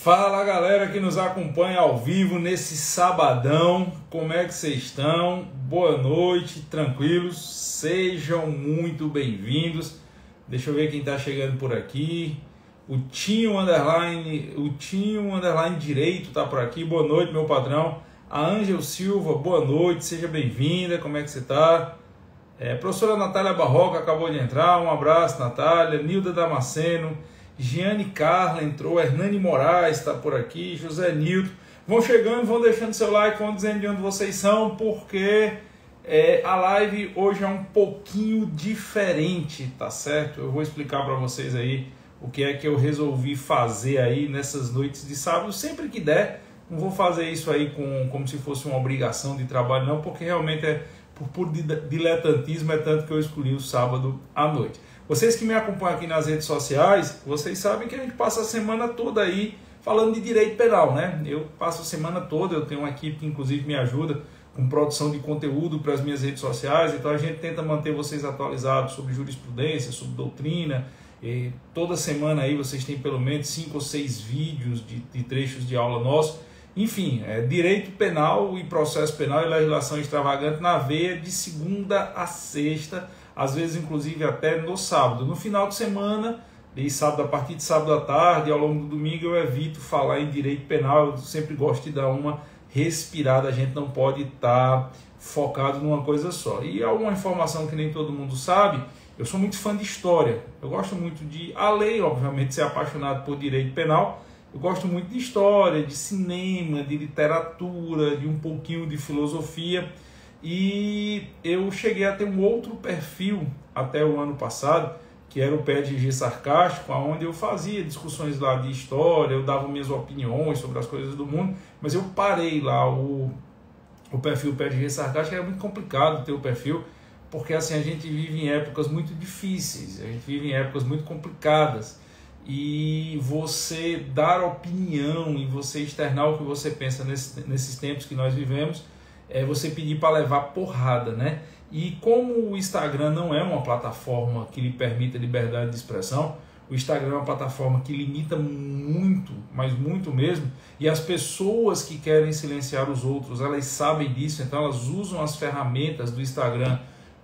Fala galera que nos acompanha ao vivo nesse sabadão, como é que vocês estão? Boa noite, tranquilos, sejam muito bem-vindos. Deixa eu ver quem está chegando por aqui. O Tinho Underline Direito está por aqui, boa noite meu padrão. A Ângel Silva, boa noite, seja bem-vinda, como é que você está? Professora Natália Barroca acabou de entrar, um abraço Natália. Nilda Damasceno, Giane Carla entrou, Hernani Moraes está por aqui, José Nilton. Vão chegando, vão deixando seu like, vão dizendo de onde vocês são, porque a live hoje é um pouquinho diferente, tá certo? Eu vou explicar para vocês aí o que é que eu resolvi fazer aí nessas noites de sábado, sempre que der. Não vou fazer isso aí como se fosse uma obrigação de trabalho não, porque realmente é por puro diletantismo, é tanto que eu escolhi o sábado à noite. Vocês que me acompanham aqui nas redes sociais, vocês sabem que a gente passa a semana toda aí falando de direito penal, né? Eu passo a semana toda, eu tenho uma equipe que inclusive me ajuda com produção de conteúdo para as minhas redes sociais, então a gente tenta manter vocês atualizados sobre jurisprudência, sobre doutrina, e toda semana aí vocês têm pelo menos 5 ou 6 vídeos de trechos de aula nossos. Enfim, direito penal e processo penal e legislação extravagante na veia de segunda a sexta, às vezes inclusive até no sábado. No final de semana, e sábado, a partir de sábado à tarde, ao longo do domingo, eu evito falar em direito penal, eu sempre gosto de dar uma respirada, a gente não pode estar focado numa coisa só. E alguma informação que nem todo mundo sabe, eu sou muito fã de história, eu gosto muito de, além, obviamente, de ser apaixonado por direito penal, eu gosto muito de história, de cinema, de literatura, de um pouquinho de filosofia. E eu cheguei a ter um outro perfil até o ano passado, que era o PEDG Sarcástico, onde eu fazia discussões lá de história, eu dava minhas opiniões sobre as coisas do mundo, mas eu parei lá o perfil PEDG Sarcástico. Era muito complicado ter o perfil, porque assim, a gente vive em épocas muito difíceis, a gente vive em épocas muito complicadas, e você dar opinião e você externar o que você pensa nesses tempos que nós vivemos, você pedir para levar porrada, né? E como o Instagram não é uma plataforma que lhe permita liberdade de expressão, o Instagram é uma plataforma que limita muito, mas muito mesmo, e as pessoas que querem silenciar os outros, elas sabem disso, então elas usam as ferramentas do Instagram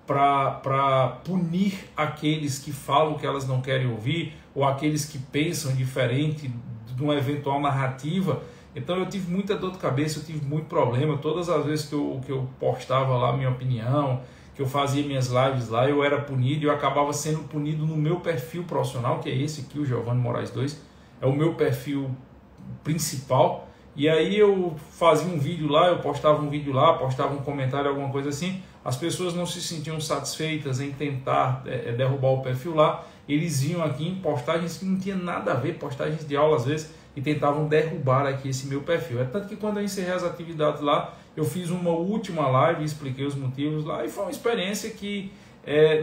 para punir aqueles que falam o que elas não querem ouvir, ou aqueles que pensam diferente de uma eventual narrativa. Então eu tive muita dor de cabeça, eu tive muito problema. Todas as vezes que eu postava lá minha opinião, que eu fazia minhas lives lá, eu era punido, e eu acabava sendo punido no meu perfil profissional, que é esse aqui, o Giovanni Moraes 2, é o meu perfil principal. E aí eu fazia um vídeo lá, eu postava um vídeo lá, postava um comentário, alguma coisa assim, as pessoas não se sentiam satisfeitas em tentar derrubar o perfil lá, eles iam aqui em postagens que não tinha nada a ver, postagens de aula às vezes, e tentavam derrubar aqui esse meu perfil. É tanto que quando eu encerrei as atividades lá, eu fiz uma última live, expliquei os motivos lá, e foi uma experiência que,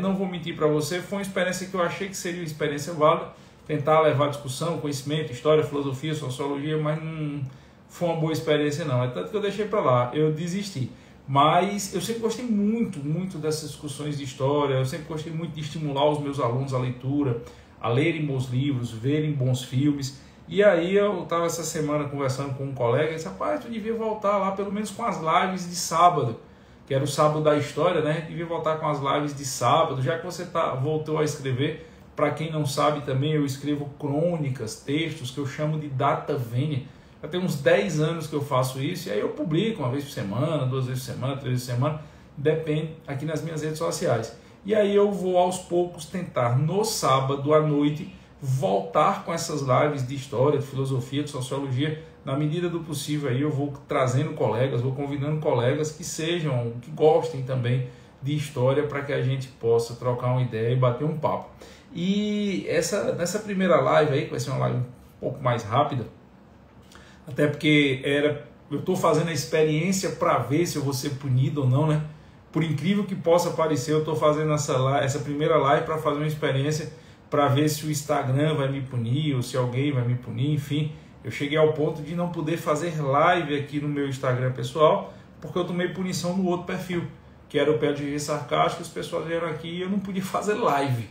não vou mentir para você, foi uma experiência que eu achei que seria uma experiência válida, tentar levar discussão, conhecimento, história, filosofia, sociologia, mas não foi uma boa experiência não. É tanto que eu deixei para lá, eu desisti. Mas eu sempre gostei muito dessas discussões de história, eu sempre gostei muito de estimular os meus alunos à leitura, a lerem bons livros, verem bons filmes. E aí eu estava essa semana conversando com um colega e disse, rapaz, tu devia voltar lá pelo menos com as lives de sábado, que era o sábado da história, né? A gente devia voltar com as lives de sábado, já que você voltou a escrever. Para quem não sabe também, eu escrevo crônicas, textos que eu chamo de data vênia. Já tem uns 10 anos que eu faço isso, e aí eu publico uma vez por semana, 2 vezes por semana, 3 vezes por semana, depende, aqui nas minhas redes sociais. E aí eu vou aos poucos tentar, no sábado à noite, voltar com essas lives de história, de filosofia, de sociologia. Na medida do possível aí eu vou trazendo colegas, vou convidando colegas que gostem também de história, para que a gente possa trocar uma ideia e bater um papo. E nessa primeira live aí, que vai ser uma live um pouco mais rápida, até porque eu estou fazendo a experiência para ver se eu vou ser punido ou não, né? Por incrível que possa parecer, eu estou fazendo essa primeira live para fazer uma experiência para ver se o Instagram vai me punir, ou se alguém vai me punir, enfim. Eu cheguei ao ponto de não poder fazer live aqui no meu Instagram pessoal, porque eu tomei punição no outro perfil, que era o PEDG Sarcástico. Os pessoal vieram aqui e eu não podia fazer live.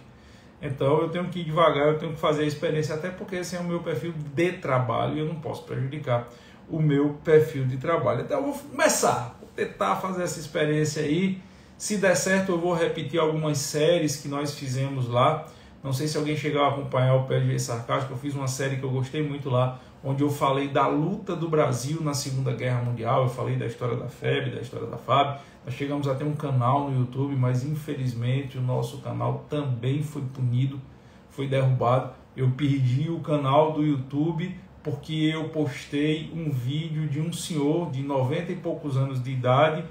Então eu tenho que ir devagar, eu tenho que fazer a experiência, até porque esse é o meu perfil de trabalho e eu não posso prejudicar o meu perfil de trabalho. Então eu vou começar, vou tentar fazer essa experiência aí. Se der certo, eu vou repetir algumas séries que nós fizemos lá. Não sei se alguém chegou a acompanhar o PSGE Sarcástico, eu fiz uma série que eu gostei muito lá, onde eu falei da luta do Brasil na Segunda Guerra Mundial, eu falei da história da FEB, da história da FAB. Nós chegamos a ter um canal no YouTube, mas infelizmente o nosso canal também foi punido, foi derrubado. Eu perdi o canal do YouTube porque eu postei um vídeo de um senhor de 90 e poucos anos de idade,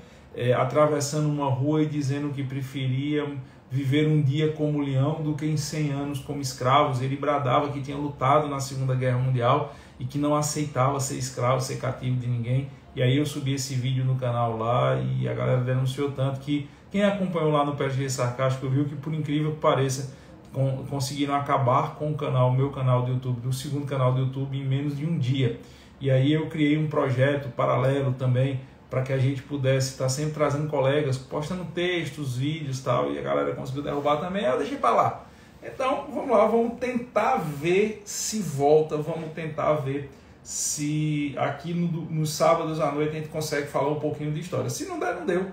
atravessando uma rua e dizendo que preferia viver um dia como leão do que em 100 anos como escravos. Ele bradava que tinha lutado na Segunda Guerra Mundial e que não aceitava ser escravo, ser cativo de ninguém. E aí eu subi esse vídeo no canal lá e a galera denunciou tanto que quem acompanhou lá no PSGE Sarcástico viu que, por incrível que pareça, conseguiram acabar com o canal, meu canal do YouTube, do segundo canal do YouTube, em menos de um dia. E aí eu criei um projeto paralelo também para que a gente pudesse estar sempre trazendo colegas, postando textos, vídeos e tal, e a galera conseguiu derrubar também, eu deixei para lá. Então, vamos lá, vamos tentar ver se volta, vamos tentar ver se aqui nos sábados à noite a gente consegue falar um pouquinho de história. Se não der, não deu.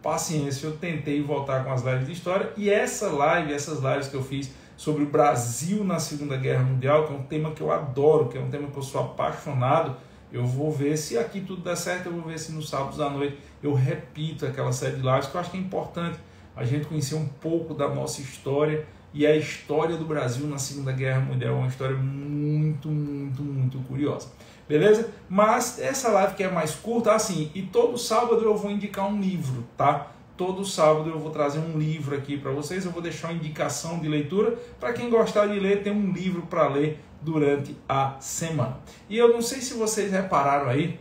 Paciência, eu tentei voltar com as lives de história, e essas lives que eu fiz sobre o Brasil na Segunda Guerra Mundial, que é um tema que eu adoro, que é um tema que eu sou apaixonado, eu vou ver se aqui tudo der certo, eu vou ver se nos sábados à noite eu repito aquela série de lives, que eu acho que é importante a gente conhecer um pouco da nossa história, e a história do Brasil na Segunda Guerra Mundial é uma história muito, muito, muito curiosa. Beleza? Mas essa live que é mais curta, assim, e todo sábado eu vou indicar um livro, tá? Todo sábado eu vou trazer um livro aqui para vocês, eu vou deixar uma indicação de leitura. Para quem gostar de ler, tem um livro para ler durante a semana. E eu não sei se vocês repararam aí,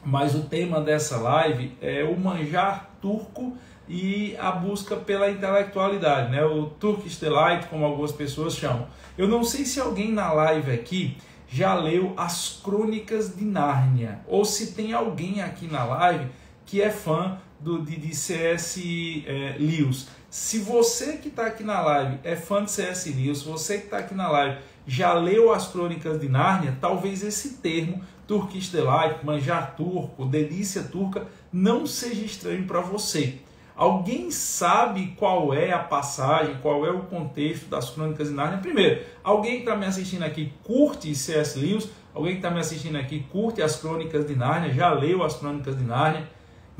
mas o tema dessa live é o manjar turco e a busca pela intelectualidade, né? O Turkish Delight, como algumas pessoas chamam. Eu não sei se alguém na live aqui já leu as Crônicas de Nárnia, ou se tem alguém aqui na live que é fã de C.S. Lewis. Se você que está aqui na live é fã de C.S. Lewis, você que está aqui na live já leu as Crônicas de Nárnia, talvez esse termo, Turkish Delight, manjar turco, delícia turca, não seja estranho para você. Alguém sabe qual é a passagem, qual é o contexto das Crônicas de Nárnia? Primeiro, alguém que está me assistindo aqui curte C.S. Lewis? Alguém que está me assistindo aqui curte as Crônicas de Nárnia? Já leu as Crônicas de Nárnia?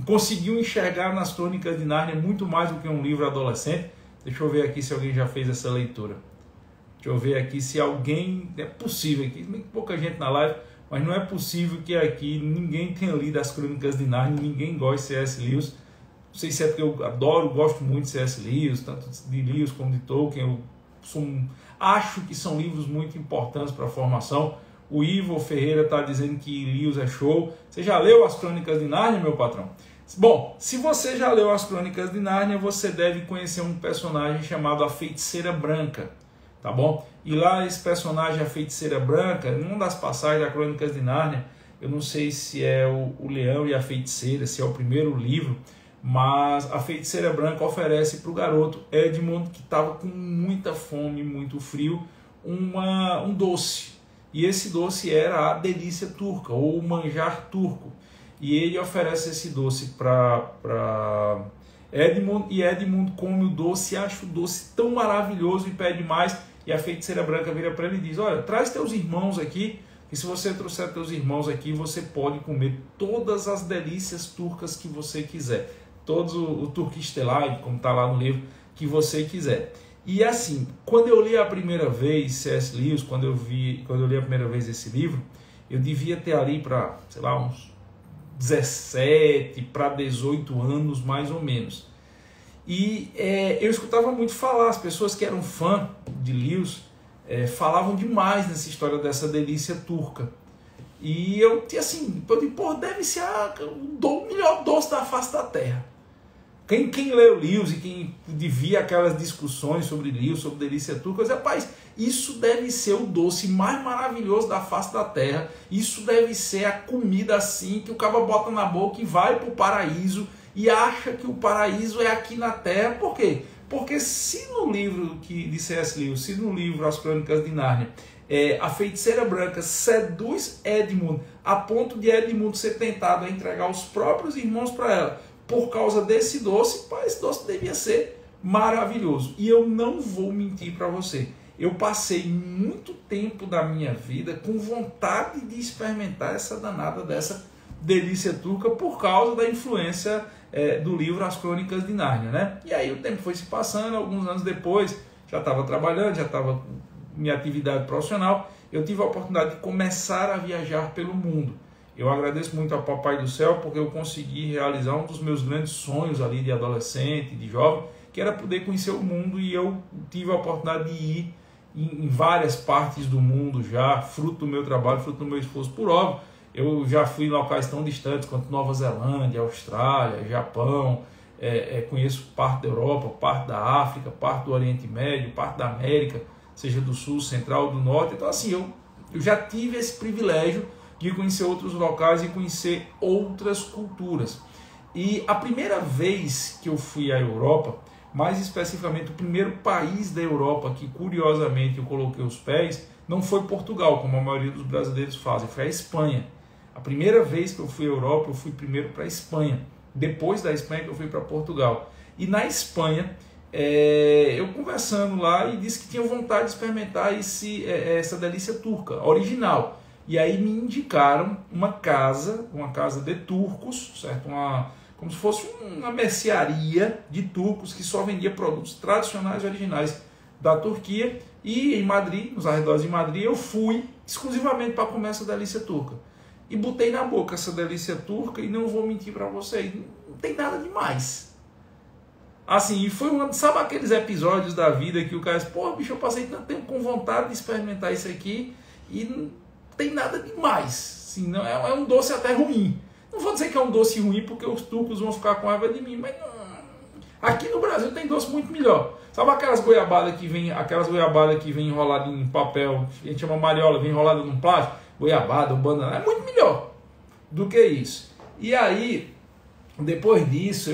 Conseguiu enxergar nas Crônicas de Nárnia muito mais do que um livro adolescente? Deixa eu ver aqui se alguém já fez essa leitura. Deixa eu ver aqui se alguém... É possível aqui, tem pouca gente na live, mas não é possível que aqui ninguém tenha lido as Crônicas de Nárnia, ninguém goste de C.S. Lewis. Não sei se é porque eu gosto muito de C.S. Lewis, tanto de Lewis como de Tolkien. Acho que são livros muito importantes para a formação. O Ivo Ferreira está dizendo que Lewis é show. Você já leu as Crônicas de Nárnia, meu patrão? Bom, se você já leu as Crônicas de Nárnia, você deve conhecer um personagem chamado a Feiticeira Branca, tá bom? E lá esse personagem, a Feiticeira Branca, em uma das passagens da Crônicas de Nárnia, eu não sei se é o Leão e a Feiticeira, se é o primeiro livro, mas a Feiticeira Branca oferece para o garoto Edmund, que estava com muita fome, muito frio, um doce. E esse doce era a delícia turca, ou o manjar turco. E ele oferece esse doce para Edmund, e Edmund come o doce, acha o doce tão maravilhoso e pede mais. E a Feiticeira Branca vira para ele e diz: olha, traz teus irmãos aqui, e se você trouxer teus irmãos aqui, você pode comer todas as delícias turcas que você quiser. Todos o Turkish Delight, como está lá no livro, que você quiser. E assim, quando eu li a primeira vez C.S. Lewis, quando eu li a primeira vez esse livro, eu devia ter ali para, sei lá, uns 17 para 18 anos, mais ou menos. E eu escutava muito falar, as pessoas que eram fã de Lewis falavam demais nessa história dessa delícia turca. E eu tinha assim, pô, deve ser o melhor doce da face da terra. Quem leu Lewis e quem via aquelas discussões sobre Lewis, sobre delícia turca, eu dizia: rapaz, isso deve ser o doce mais maravilhoso da face da terra, isso deve ser a comida assim que o cara bota na boca e vai para o paraíso e acha que o paraíso é aqui na terra. Por quê? Porque se no livro de C.S. Lewis, se no livro As Crônicas de Nárnia, a feiticeira branca seduz Edmund a ponto de Edmund ser tentado a entregar os próprios irmãos para ela por causa desse doce, esse doce devia ser maravilhoso. E eu não vou mentir para você, eu passei muito tempo da minha vida com vontade de experimentar essa danada dessa delícia turca por causa da influência do livro As Crônicas de Nárnia, né? E aí o tempo foi se passando, alguns anos depois, já estava trabalhando, já estava minha atividade profissional, eu tive a oportunidade de começar a viajar pelo mundo. Eu agradeço muito ao Papai do Céu porque eu consegui realizar um dos meus grandes sonhos ali de adolescente, de jovem, que era poder conhecer o mundo, e eu tive a oportunidade de ir em várias partes do mundo já, fruto do meu trabalho, fruto do meu esforço. Por óbvio, eu já fui em locais tão distantes quanto Nova Zelândia, Austrália, Japão, conheço parte da Europa, parte da África, parte do Oriente Médio, parte da América, seja do Sul, Central, do Norte. Então assim, eu já tive esse privilégio de conhecer outros locais e conhecer outras culturas. E a primeira vez que eu fui à Europa, mais especificamente o primeiro país da Europa que curiosamente eu coloquei os pés, não foi Portugal, como a maioria dos brasileiros fazem, foi a Espanha. A primeira vez que eu fui à Europa, eu fui primeiro para a Espanha, depois da Espanha que eu fui para Portugal. E na Espanha, eu conversando lá e disse que tinha vontade de experimentar essa delícia turca, original. E aí me indicaram uma casa de turcos, certo? Como se fosse uma mercearia de turcos que só vendia produtos tradicionais e originais da Turquia. E em Madrid, nos arredores de Madrid, eu fui exclusivamente para comer essa delícia turca. E botei na boca essa delícia turca e não vou mentir para vocês, não tem nada demais. Assim, foi sabe aqueles episódios da vida que o cara diz, pô, bicho, eu passei tanto tempo com vontade de experimentar isso aqui e não tem nada demais. Assim, não, é um doce até ruim. Não vou dizer que é um doce ruim porque os turcos vão ficar com raiva de mim, mas não. Aqui no Brasil tem doce muito melhor. Sabe aquelas goiabadas que vem enrolada em papel, a gente chama mariola, vem enrolada num plástico, goiabada ou banana, é muito melhor do que isso. E aí, depois disso,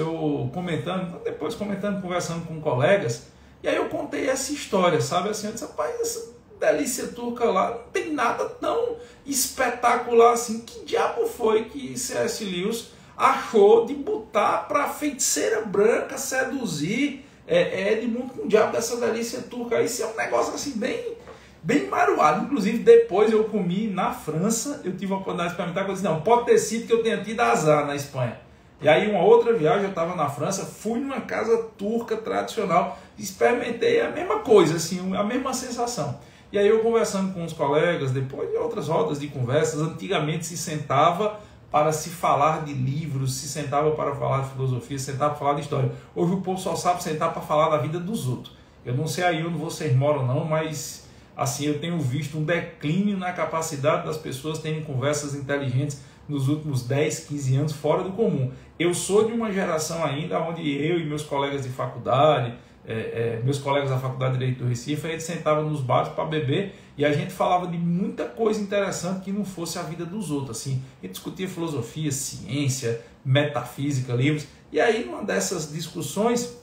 conversando com colegas, e aí eu contei essa história, sabe, assim, eu disse, rapaz, essa delícia turca lá não tem nada tão espetacular assim. Que diabo foi que C.S. Lewis achou de botar para a feiticeira branca seduzir Edmund com o diabo dessa delícia turca? Isso é um negócio assim bem maruado. Inclusive depois eu comi na França, eu tive a oportunidade de experimentar, eu disse, não, pode ter sido que eu tenha tido azar na Espanha. E aí uma outra viagem, eu estava na França, fui numa casa turca tradicional, experimentei a mesma coisa, assim, a mesma sensação. E aí eu conversando com os colegas, depois de outras rodas de conversas, antigamente se sentava para se falar de livros, se sentava para falar de filosofia, se sentava para falar de história. Hoje o povo só sabe sentar para falar da vida dos outros. Eu não sei aí onde vocês moram não, mas assim, eu tenho visto um declínio na capacidade das pessoas terem conversas inteligentes nos últimos 10, 15 anos, fora do comum. Eu sou de uma geração ainda onde eu e meus colegas de faculdade, meus colegas da Faculdade de Direito do Recife, a gente sentava nos bares para beber e a gente falava de muita coisa interessante que não fosse a vida dos outros. Assim, a gente discutia filosofia, ciência, metafísica, livros. E aí, numa dessas discussões,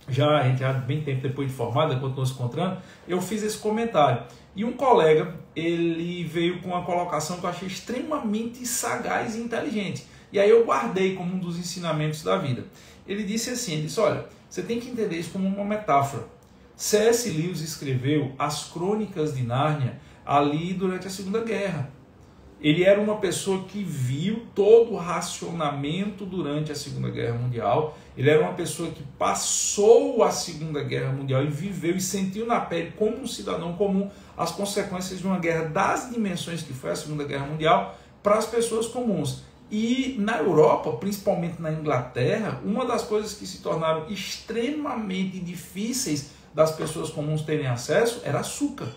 a gente já bem tempo depois de formado, quando nos encontrando, eu fiz esse comentário. E um colega, ele veio com uma colocação que eu achei extremamente sagaz e inteligente. E aí eu guardei como um dos ensinamentos da vida. Ele disse assim, ele disse, olha, você tem que entender isso como uma metáfora. C.S. Lewis escreveu As Crônicas de Nárnia ali durante a Segunda Guerra. Ele era uma pessoa que viu todo o racionamento durante a Segunda Guerra Mundial. Ele era uma pessoa que passou a Segunda Guerra Mundial e viveu e sentiu na pele, como um cidadão comum, as consequências de uma guerra das dimensões que foi a Segunda Guerra Mundial para as pessoas comuns. E na Europa, principalmente na Inglaterra, uma das coisas que se tornaram extremamente difíceis das pessoas comuns terem acesso era açúcar.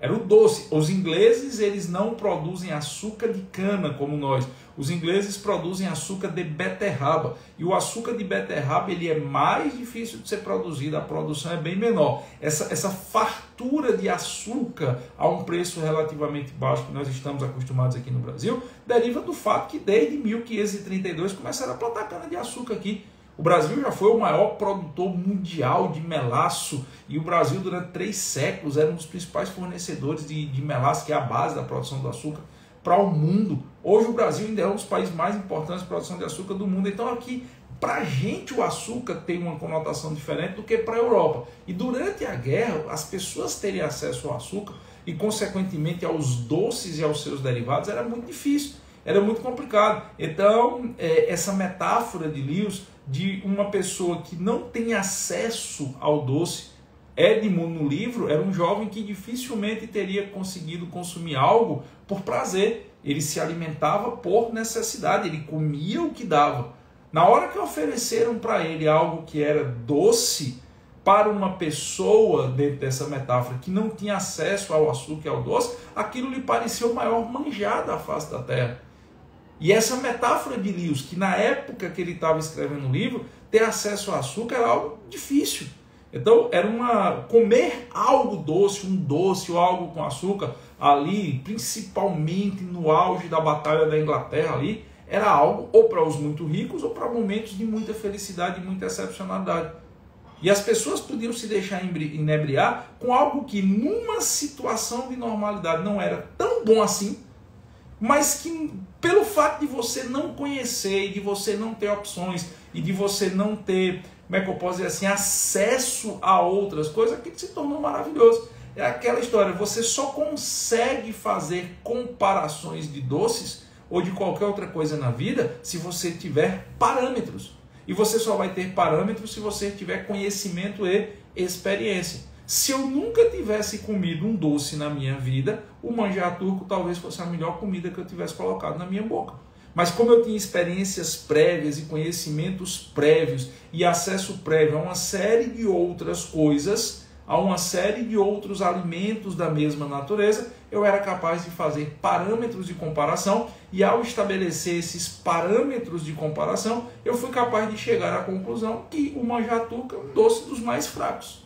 Era o doce. Os ingleses, eles não produzem açúcar de cana como nós. Os ingleses produzem açúcar de beterraba. E o açúcar de beterraba, ele é mais difícil de ser produzido, a produção é bem menor. Essa fartura de açúcar a um preço relativamente baixo que nós estamos acostumados aqui no Brasil, deriva do fato que desde 1532 começaram a plantar cana de açúcar aqui. O Brasil já foi o maior produtor mundial de melaço e o Brasil durante 3 séculos era um dos principais fornecedores de melaço, que é a base da produção do açúcar, para o mundo. Hoje o Brasil ainda é um dos países mais importantes de produção de açúcar do mundo. Então aqui, para a gente, o açúcar tem uma conotação diferente do que para a Europa. E durante a guerra, as pessoas terem acesso ao açúcar e, consequentemente, aos doces e aos seus derivados era muito difícil, era muito complicado. Então, essa metáfora de Lewis, de uma pessoa que não tem acesso ao doce, Edmund, no livro, era um jovem que dificilmente teria conseguido consumir algo por prazer. Ele se alimentava por necessidade, ele comia o que dava. Na hora que ofereceram para ele algo que era doce, para uma pessoa, dentro dessa metáfora, que não tinha acesso ao açúcar e ao doce, aquilo lhe pareceu o maior manjar da face da terra. E essa metáfora de Lewis, que na época que ele estava escrevendo o livro, ter acesso ao açúcar era algo difícil. Então, comer algo doce, um doce ou algo com açúcar, ali, principalmente no auge da Batalha da Inglaterra, ali, era algo ou para os muito ricos ou para momentos de muita felicidade e muita excepcionalidade. E as pessoas podiam se deixar inebriar com algo que numa situação de normalidade não era tão bom assim, mas que pelo fato de você não conhecer e de você não ter opções e de você não ter, como é que eu posso dizer assim, acesso a outras coisas, aquilo se tornou maravilhoso. É aquela história, você só consegue fazer comparações de doces ou de qualquer outra coisa na vida se você tiver parâmetros. E você só vai ter parâmetros se você tiver conhecimento e experiência. Se eu nunca tivesse comido um doce na minha vida, o manjar turco talvez fosse a melhor comida que eu tivesse colocado na minha boca. Mas como eu tinha experiências prévias e conhecimentos prévios e acesso prévio a uma série de outras coisas, a uma série de outros alimentos da mesma natureza, eu era capaz de fazer parâmetros de comparação e ao estabelecer esses parâmetros de comparação, eu fui capaz de chegar à conclusão que o manjar turco é um doce dos mais fracos.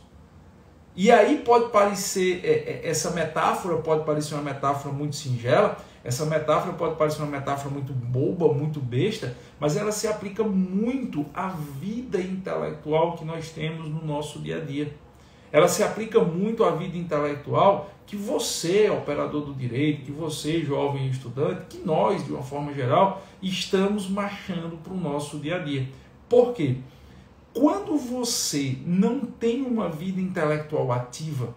E aí pode parecer, essa metáfora pode parecer uma metáfora muito singela, essa metáfora pode parecer uma metáfora muito boba, muito besta, mas ela se aplica muito à vida intelectual que nós temos no nosso dia a dia. Ela se aplica muito à vida intelectual que você, operador do direito, que você, jovem estudante, que nós, de uma forma geral, estamos marchando para o nosso dia a dia. Por quê? Quando você não tem uma vida intelectual ativa,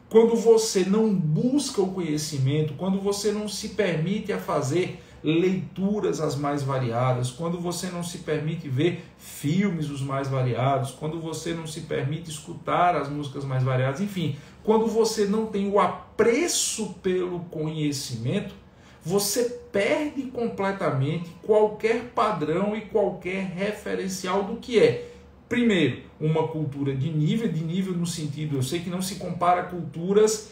quando você não busca o conhecimento, quando você não se permite a fazer leituras as mais variadas, quando você não se permite ver filmes os mais variados, quando você não se permite escutar as músicas mais variadas, enfim, quando você não tem o apreço pelo conhecimento, você perde completamente qualquer padrão e qualquer referencial do que é. Primeiro, uma cultura de nível no sentido, eu sei que não se compara culturas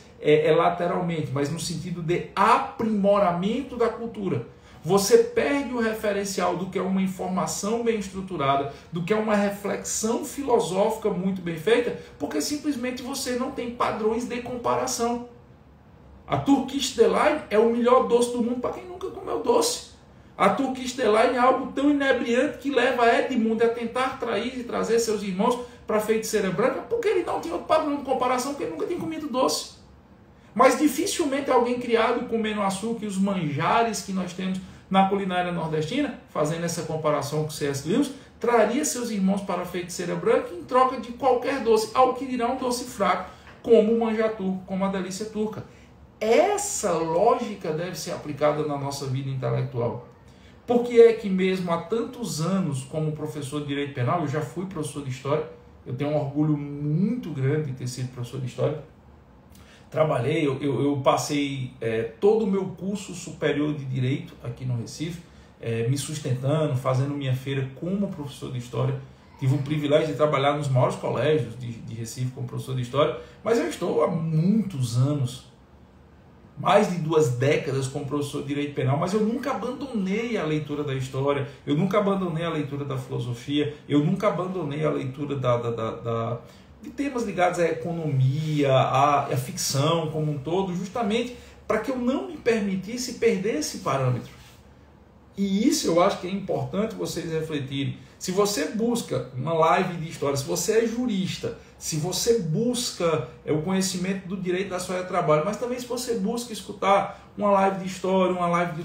lateralmente, mas no sentido de aprimoramento da cultura. Você perde o referencial do que é uma informação bem estruturada, do que é uma reflexão filosófica muito bem feita, porque simplesmente você não tem padrões de comparação. A Turkish Delight é o melhor doce do mundo para quem nunca comeu doce. A Turkish Delight é algo tão inebriante que leva Edmund a tentar trair e trazer seus irmãos para a feiticeira branca, porque ele não tinha outro padrão de comparação, porque ele nunca tinha comido doce. Mas dificilmente alguém criado comendo açúcar e os manjares que nós temos na culinária nordestina, fazendo essa comparação com C.S. Lewis, traria seus irmãos para a feiticeira branca em troca de qualquer doce, ao que dirá um doce fraco, como o manjar turco, como a delícia turca. Essa lógica deve ser aplicada na nossa vida intelectual. Por que é que mesmo há tantos anos, como professor de Direito Penal, eu já fui professor de História, eu tenho um orgulho muito grande de ter sido professor de História, trabalhei, eu passei todo o meu curso superior de Direito aqui no Recife, me sustentando, fazendo minha feira como professor de História. Tive o privilégio de trabalhar nos maiores colégios de Recife como professor de História, mas eu estou há muitos anos, mais de 2 décadas como professor de Direito Penal, mas eu nunca abandonei a leitura da História, eu nunca abandonei a leitura da filosofia, eu nunca abandonei a leitura de temas ligados à economia, à ficção como um todo, justamente para que eu não me permitisse perder esse parâmetro. E isso eu acho que é importante vocês refletirem. Se você busca uma live de história, se você é jurista, se você busca o conhecimento do direito da sua área de trabalho, mas também se você busca escutar uma live de história, uma live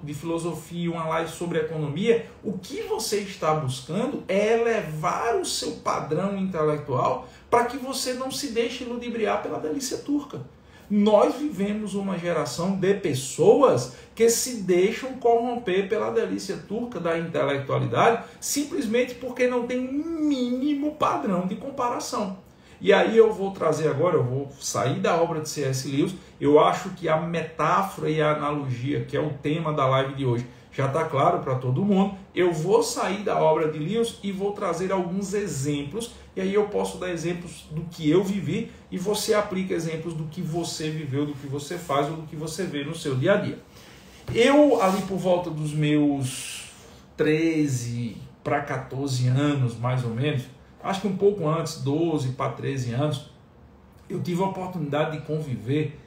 de filosofia, uma live sobre economia, o que você está buscando é elevar o seu padrão intelectual para que você não se deixe ludibriar pela delícia turca. Nós vivemos uma geração de pessoas que se deixam corromper pela delícia turca da intelectualidade simplesmente porque não tem um mínimo padrão de comparação. E aí eu vou trazer agora, eu vou sair da obra de C.S. Lewis. Eu acho que a metáfora e a analogia, que é o tema da live de hoje, já está claro para todo mundo. Eu vou sair da obra de Lewis e vou trazer alguns exemplos, e aí eu posso dar exemplos do que eu vivi e você aplica exemplos do que você viveu, do que você faz ou do que você vê no seu dia a dia. Eu, ali por volta dos meus 13 para 14 anos, mais ou menos, acho que um pouco antes, 12 para 13 anos, eu tive a oportunidade de conviver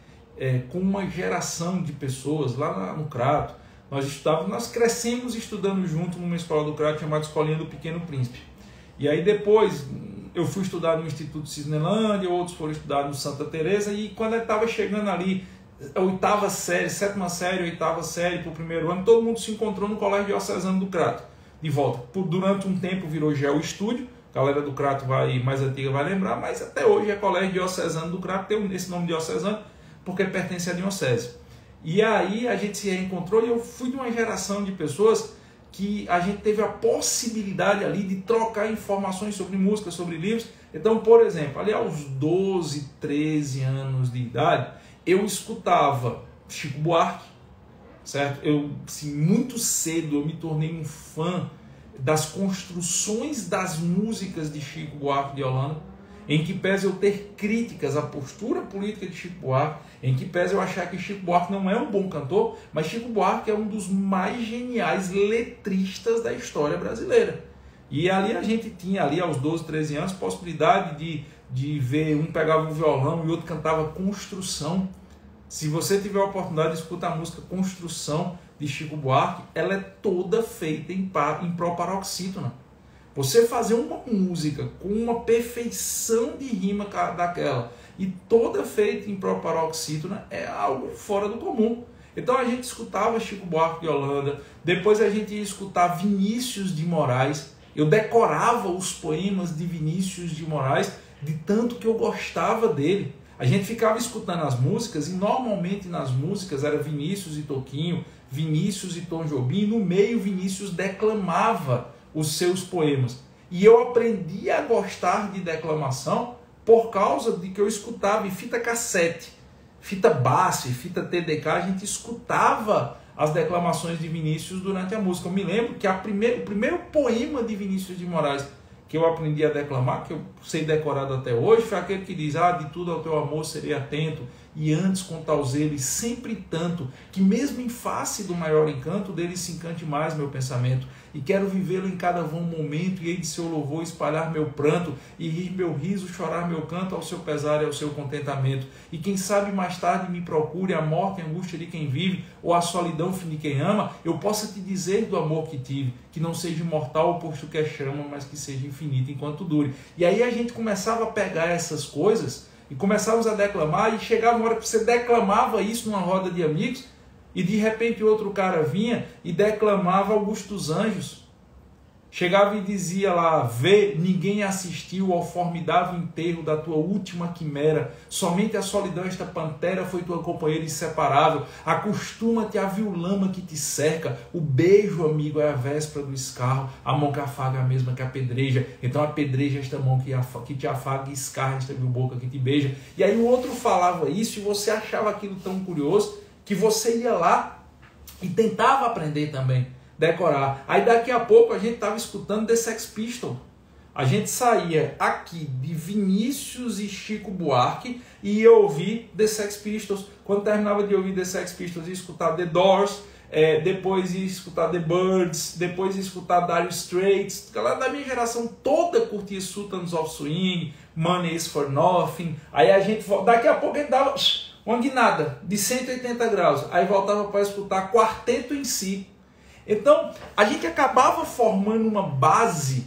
com uma geração de pessoas lá no Crato. Nós crescemos estudando junto numa escola do Crato chamada Escolinha do Pequeno Príncipe. E aí depois eu fui estudar no Instituto Cisnelândia, outros foram estudar no Santa Teresa, e quando eu estava chegando ali, a oitava série, sétima série, oitava série, para o primeiro ano, todo mundo se encontrou no Colégio Diocesano do Crato, de volta. Durante um tempo virou Geo Estúdio, a galera do Crato mais antiga vai lembrar, mas até hoje é Colégio Diocesano do Crato, tem esse nome diocesano porque pertence à diocese. E aí a gente se reencontrou e eu fui de uma geração de pessoas que a gente teve a possibilidade ali de trocar informações sobre música, sobre livros. Então, por exemplo, ali aos 12, 13 anos de idade, eu escutava Chico Buarque, certo? Muito cedo eu me tornei um fã das construções das músicas de Chico Buarque de Holanda, em que pese eu ter críticas à postura política de Chico Buarque, em que pese eu achar que Chico Buarque não é um bom cantor, mas Chico Buarque é um dos mais geniais letristas da história brasileira. E ali a gente tinha, ali aos 12, 13 anos, possibilidade de ver, um pegava o violão e outro cantava Construção. Se você tiver a oportunidade de escutar a música Construção de Chico Buarque, ela é toda feita em pró-paroxítona. Você fazer uma música com uma perfeição de rima daquela e toda feita em pró-paroxítona é algo fora do comum. Então a gente escutava Chico Buarque de Holanda, depois a gente ia escutar Vinícius de Moraes. Eu decorava os poemas de Vinícius de Moraes, de tanto que eu gostava dele. A gente ficava escutando as músicas e normalmente nas músicas era Vinícius e Toquinho, Vinícius e Tom Jobim, e no meio Vinícius declamava os seus poemas. E eu aprendi a gostar de declamação por causa de que eu escutava em fita cassete, fita base, fita TDK, a gente escutava as declamações de Vinícius durante a música. Eu me lembro que o primeiro poema de Vinícius de Moraes que eu aprendi a declamar, que eu sei decorado até hoje, foi aquele que diz: de tudo ao teu amor serei atento, e antes com tal zelo, e sempre tanto, que mesmo em face do maior encanto, dele se encante mais meu pensamento, e quero vivê-lo em cada vão momento, e hei de seu louvor espalhar meu pranto, e rir meu riso, chorar meu canto, ao seu pesar e ao seu contentamento. E quem sabe mais tarde me procure a morte e a angústia de quem vive, ou a solidão fim de quem ama, eu possa te dizer do amor que tive, que não seja imortal, posto que é chama, mas que seja infinito enquanto dure. E aí a gente começava a pegar essas coisas e começávamos a declamar, e chegava uma hora que você declamava isso numa roda de amigos, e de repente outro cara vinha e declamava Augusto dos Anjos. Chegava e dizia lá: vê, ninguém assistiu ao formidável enterro da tua última quimera, somente a solidão, esta pantera, foi tua companheira inseparável. Acostuma-te à violama que te cerca, o beijo, amigo, é a véspera do escarro, a mão que afaga é a mesma que apedreja, então apedreja esta mão que te afaga e escarra esta boca que te beija. E aí o outro falava isso e você achava aquilo tão curioso que você ia lá e tentava aprender também, decorar. Aí daqui a pouco a gente estava escutando The Sex Pistols. A gente saía aqui de Vinícius e Chico Buarque e ia ouvir The Sex Pistols. Quando terminava de ouvir The Sex Pistols, ia escutar The Doors, depois ia escutar The Byrds, depois ia escutar Dire Straits. A galera da minha geração toda curtia Sultans of Swing, Money is for Nothing. Aí a gente, daqui a pouco a gente dava uma guinada de 180 graus. Aí voltava para escutar Quarteto em Si. Então, a gente acabava formando uma base,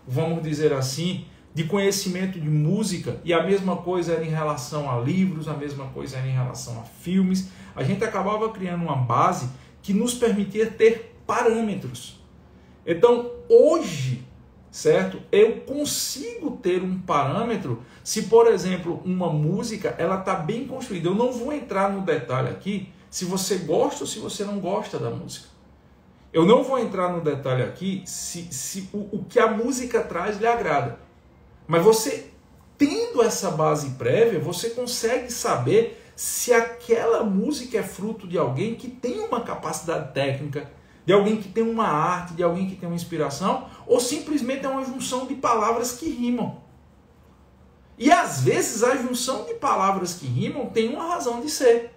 vamos dizer assim, de conhecimento de música, e a mesma coisa era em relação a livros, a mesma coisa era em relação a filmes. A gente acabava criando uma base que nos permitia ter parâmetros. Então, hoje, certo? Eu consigo ter um parâmetro se, por exemplo, uma música ela está bem construída. Eu não vou entrar no detalhe aqui se você gosta ou se você não gosta da música. Eu não vou entrar no detalhe aqui se o que a música traz lhe agrada. Mas você, tendo essa base prévia, você consegue saber se aquela música é fruto de alguém que tem uma capacidade técnica, de alguém que tem uma arte, de alguém que tem uma inspiração, ou simplesmente é uma junção de palavras que rimam. E às vezes a junção de palavras que rimam tem uma razão de ser,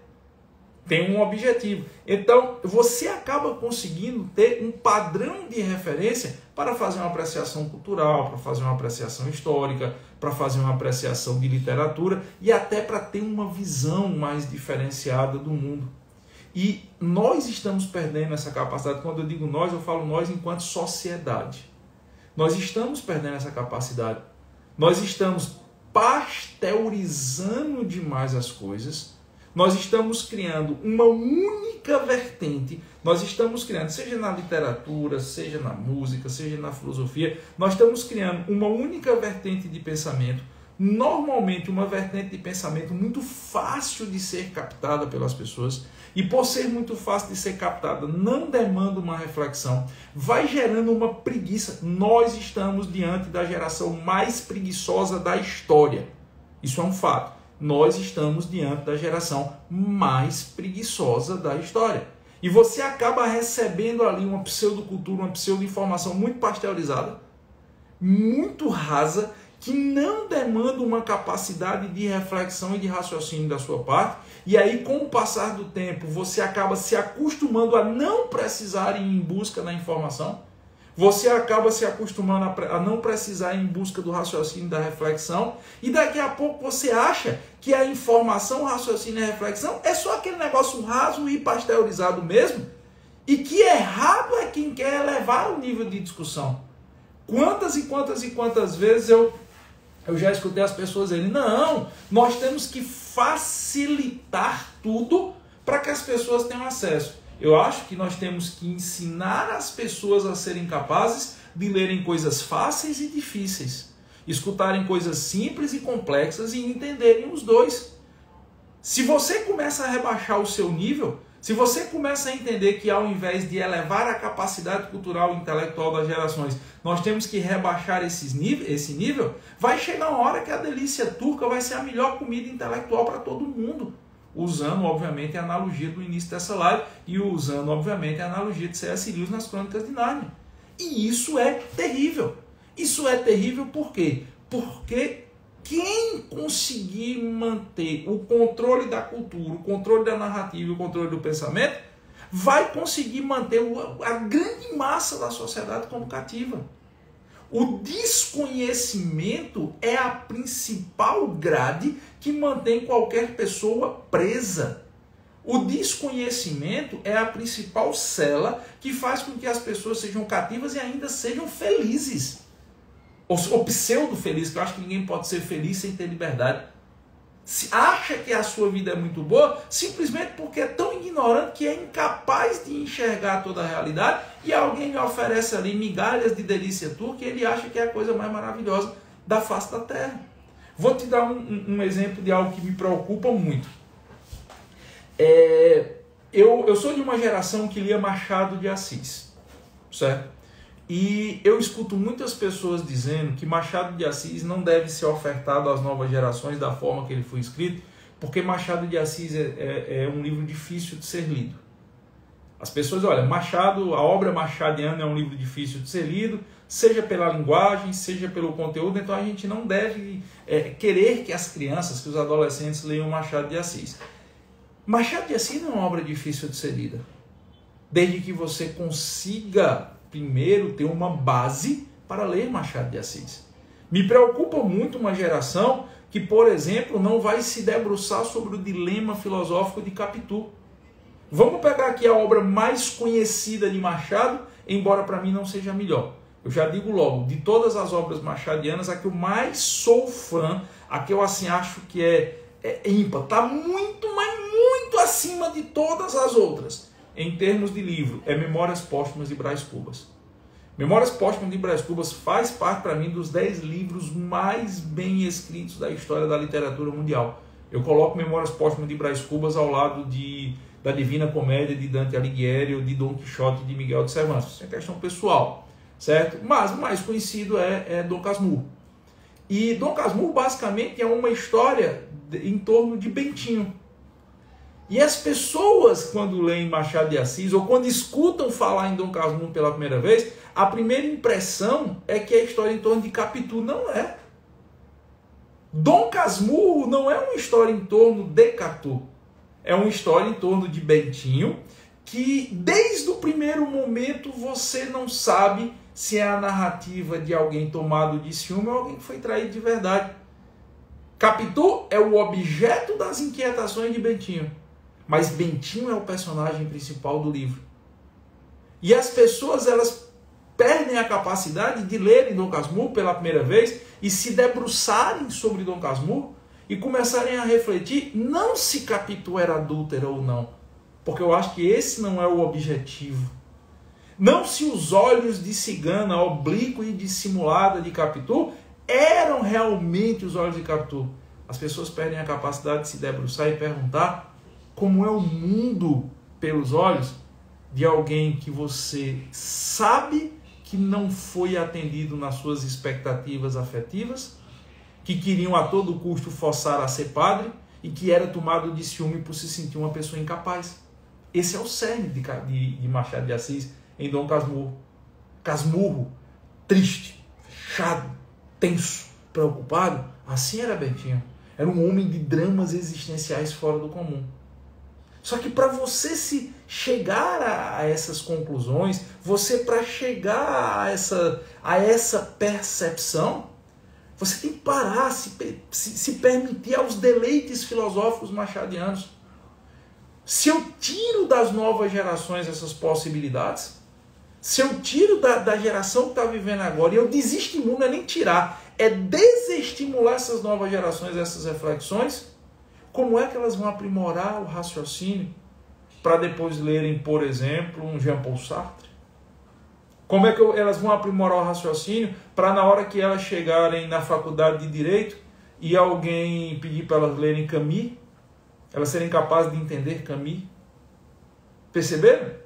tem um objetivo. Então você acaba conseguindo ter um padrão de referência para fazer uma apreciação cultural, para fazer uma apreciação histórica, para fazer uma apreciação de literatura e até para ter uma visão mais diferenciada do mundo. E nós estamos perdendo essa capacidade. Quando eu digo nós, eu falo nós enquanto sociedade. Nós estamos perdendo essa capacidade. Nós estamos pasteurizando demais as coisas. Nós estamos criando uma única vertente. Nós estamos criando, seja na literatura, seja na música, seja na filosofia, nós estamos criando uma única vertente de pensamento. Normalmente uma vertente de pensamento muito fácil de ser captada pelas pessoas. E por ser muito fácil de ser captada, não demanda uma reflexão, vai gerando uma preguiça. Nós estamos diante da geração mais preguiçosa da história. Isso é um fato. Nós estamos diante da geração mais preguiçosa da história. E você acaba recebendo ali uma pseudocultura, uma pseudo-informação muito pasteurizada, muito rasa, que não demanda uma capacidade de reflexão e de raciocínio da sua parte. E aí, com o passar do tempo, você acaba se acostumando a não precisar ir em busca da informação. Você acaba se acostumando a não precisar ir em busca do raciocínio, da reflexão. E daqui a pouco você acha que a informação, o raciocínio e a reflexão é só aquele negócio raso e pasteurizado mesmo. E que errado é quem quer elevar o nível de discussão. Quantas e quantas e quantas vezes eu já escutei as pessoas dizerem, não, nós temos que facilitar tudo para que as pessoas tenham acesso. Eu acho que nós temos que ensinar as pessoas a serem capazes de lerem coisas fáceis e difíceis, escutarem coisas simples e complexas e entenderem os dois. Se você começa a rebaixar o seu nível, se você começa a entender que ao invés de elevar a capacidade cultural e intelectual das gerações, nós temos que rebaixar esse nível, vai chegar uma hora que a delícia turca vai ser a melhor comida intelectual para todo mundo. Usando, obviamente, a analogia do início dessa live e usando, obviamente, a analogia de C.S. Lewis nas Crônicas de Nárnia. E isso é terrível. Isso é terrível por quê? Porque quem conseguir manter o controle da cultura, o controle da narrativa e o controle do pensamento, vai conseguir manter a grande massa da sociedade como cativa. O desconhecimento é a principal grade que mantém qualquer pessoa presa. O desconhecimento é a principal cela que faz com que as pessoas sejam cativas e ainda sejam felizes. Ou pseudo-felizes, que eu acho que ninguém pode ser feliz sem ter liberdade. Se acha que a sua vida é muito boa, simplesmente porque é tão ignorante que é incapaz de enxergar toda a realidade e alguém lhe oferece ali migalhas de delícia turca e ele acha que é a coisa mais maravilhosa da face da terra. Vou te dar um exemplo de algo que me preocupa muito. Eu sou de uma geração que lia Machado de Assis, certo? E eu escuto muitas pessoas dizendo que Machado de Assis não deve ser ofertado às novas gerações da forma que ele foi escrito, porque Machado de Assis é um livro difícil de ser lido. As pessoas, olha, Machado, a obra machadiana é um livro difícil de ser lido, seja pela linguagem, seja pelo conteúdo, então a gente não deve querer que as crianças, que os adolescentes leiam Machado de Assis. Machado de Assis não é uma obra difícil de ser lida, desde que você consiga primeiro ter uma base para ler Machado de Assis. Me preocupa muito uma geração que, por exemplo, não vai se debruçar sobre o dilema filosófico de Capitu. Vamos pegar aqui a obra mais conhecida de Machado, embora para mim não seja a melhor. Eu já digo logo, de todas as obras machadianas, a que eu mais sou fã, a que eu assim acho que é ímpar, está muito, mas muito acima de todas as outras, em termos de livro, é Memórias Póstumas de Brás Cubas. Memórias Póstumas de Brás Cubas faz parte para mim dos 10 livros mais bem escritos da história da literatura mundial. Eu coloco Memórias Póstumas de Brás Cubas ao lado da Divina Comédia de Dante Alighieri ou de Dom Quixote de Miguel de Cervantes. Isso é questão pessoal, certo? Mas o mais conhecido é Dom Casmurro. E Dom Casmurro basicamente é uma história em torno de Bentinho. E as pessoas, quando leem Machado de Assis, ou quando escutam falar em Dom Casmurro pela primeira vez, a primeira impressão é que é a história em torno de Capitu. Não é. Dom Casmurro não é uma história em torno de Catu. É uma história em torno de Bentinho, que desde o primeiro momento você não sabe se é a narrativa de alguém tomado de ciúme ou alguém que foi traído de verdade. Capitu é o objeto das inquietações de Bentinho, mas Bentinho é o personagem principal do livro. E as pessoas, elas perdem a capacidade de lerem Dom Casmurro pela primeira vez e se debruçarem sobre Dom Casmurro e começarem a refletir não se Capitu era adúltera ou não, porque eu acho que esse não é o objetivo. Não se os olhos de cigana, oblíqua e dissimulada de Capitu eram realmente os olhos de Capitu. As pessoas perdem a capacidade de se debruçar e perguntar como é o mundo pelos olhos de alguém que você sabe que não foi atendido nas suas expectativas afetivas, que queriam a todo custo forçar a ser padre e que era tomado de ciúme por se sentir uma pessoa incapaz. Esse é o cerne de Machado de Assis em Dom Casmurro. Casmurro, triste, fechado, tenso, preocupado, assim era Bentinho. Era um homem de dramas existenciais fora do comum. Só que para você se chegar a essas conclusões, você para chegar a essa percepção, você tem que parar, se permitir aos deleites filosóficos machadianos. Se eu tiro das novas gerações essas possibilidades, se eu tiro da geração que está vivendo agora, e eu desestimulo, não é nem tirar, é desestimular essas novas gerações, essas reflexões, como é que elas vão aprimorar o raciocínio para depois lerem, por exemplo, um Jean-Paul Sartre? Como é que elas vão aprimorar o raciocínio para na hora que elas chegarem na faculdade de Direito e alguém pedir para elas lerem Camus, elas serem capazes de entender Camus? Perceberam?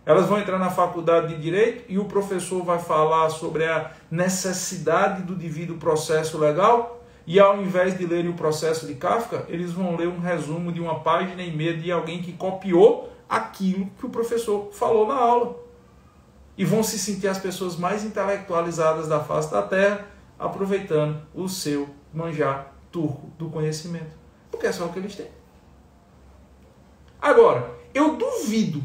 Elas vão entrar na faculdade de Direito e o professor vai falar sobre a necessidade do devido processo legal e ao invés de lerem o Processo de Kafka, eles vão ler um resumo de 1,5 páginas de alguém que copiou aquilo que o professor falou na aula. E vão se sentir as pessoas mais intelectualizadas da face da Terra, aproveitando o seu manjar turco do conhecimento. Porque é só o que eles têm. Agora, eu duvido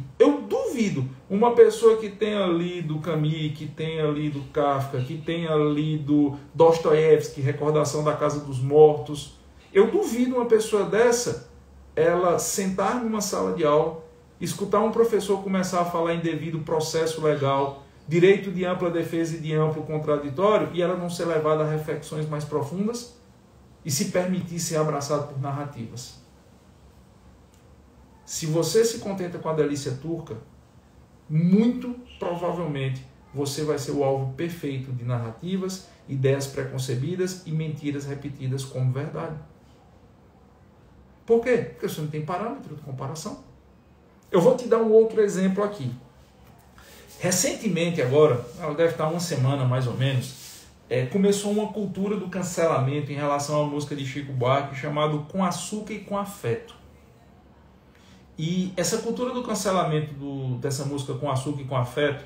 uma pessoa que tenha lido Camus, que tenha lido Kafka, que tenha lido Dostoiévski, Recordação da Casa dos Mortos, eu duvido uma pessoa dessa, ela sentar numa sala de aula, escutar um professor começar a falar em devido processo legal, direito de ampla defesa e de amplo contraditório, e ela não ser levada a reflexões mais profundas e se permitir ser abraçada por narrativas. Se você se contenta com a delícia turca, muito provavelmente você vai ser o alvo perfeito de narrativas, ideias preconcebidas e mentiras repetidas como verdade. Por quê? Porque você não tem parâmetro de comparação. Eu vou te dar um outro exemplo aqui. Recentemente agora, deve estar uma semana mais ou menos, começou uma cultura do cancelamento em relação à música de Chico Buarque chamado Com Açúcar e Com Afeto. E essa cultura do cancelamento dessa música Com Açúcar e Com Afeto,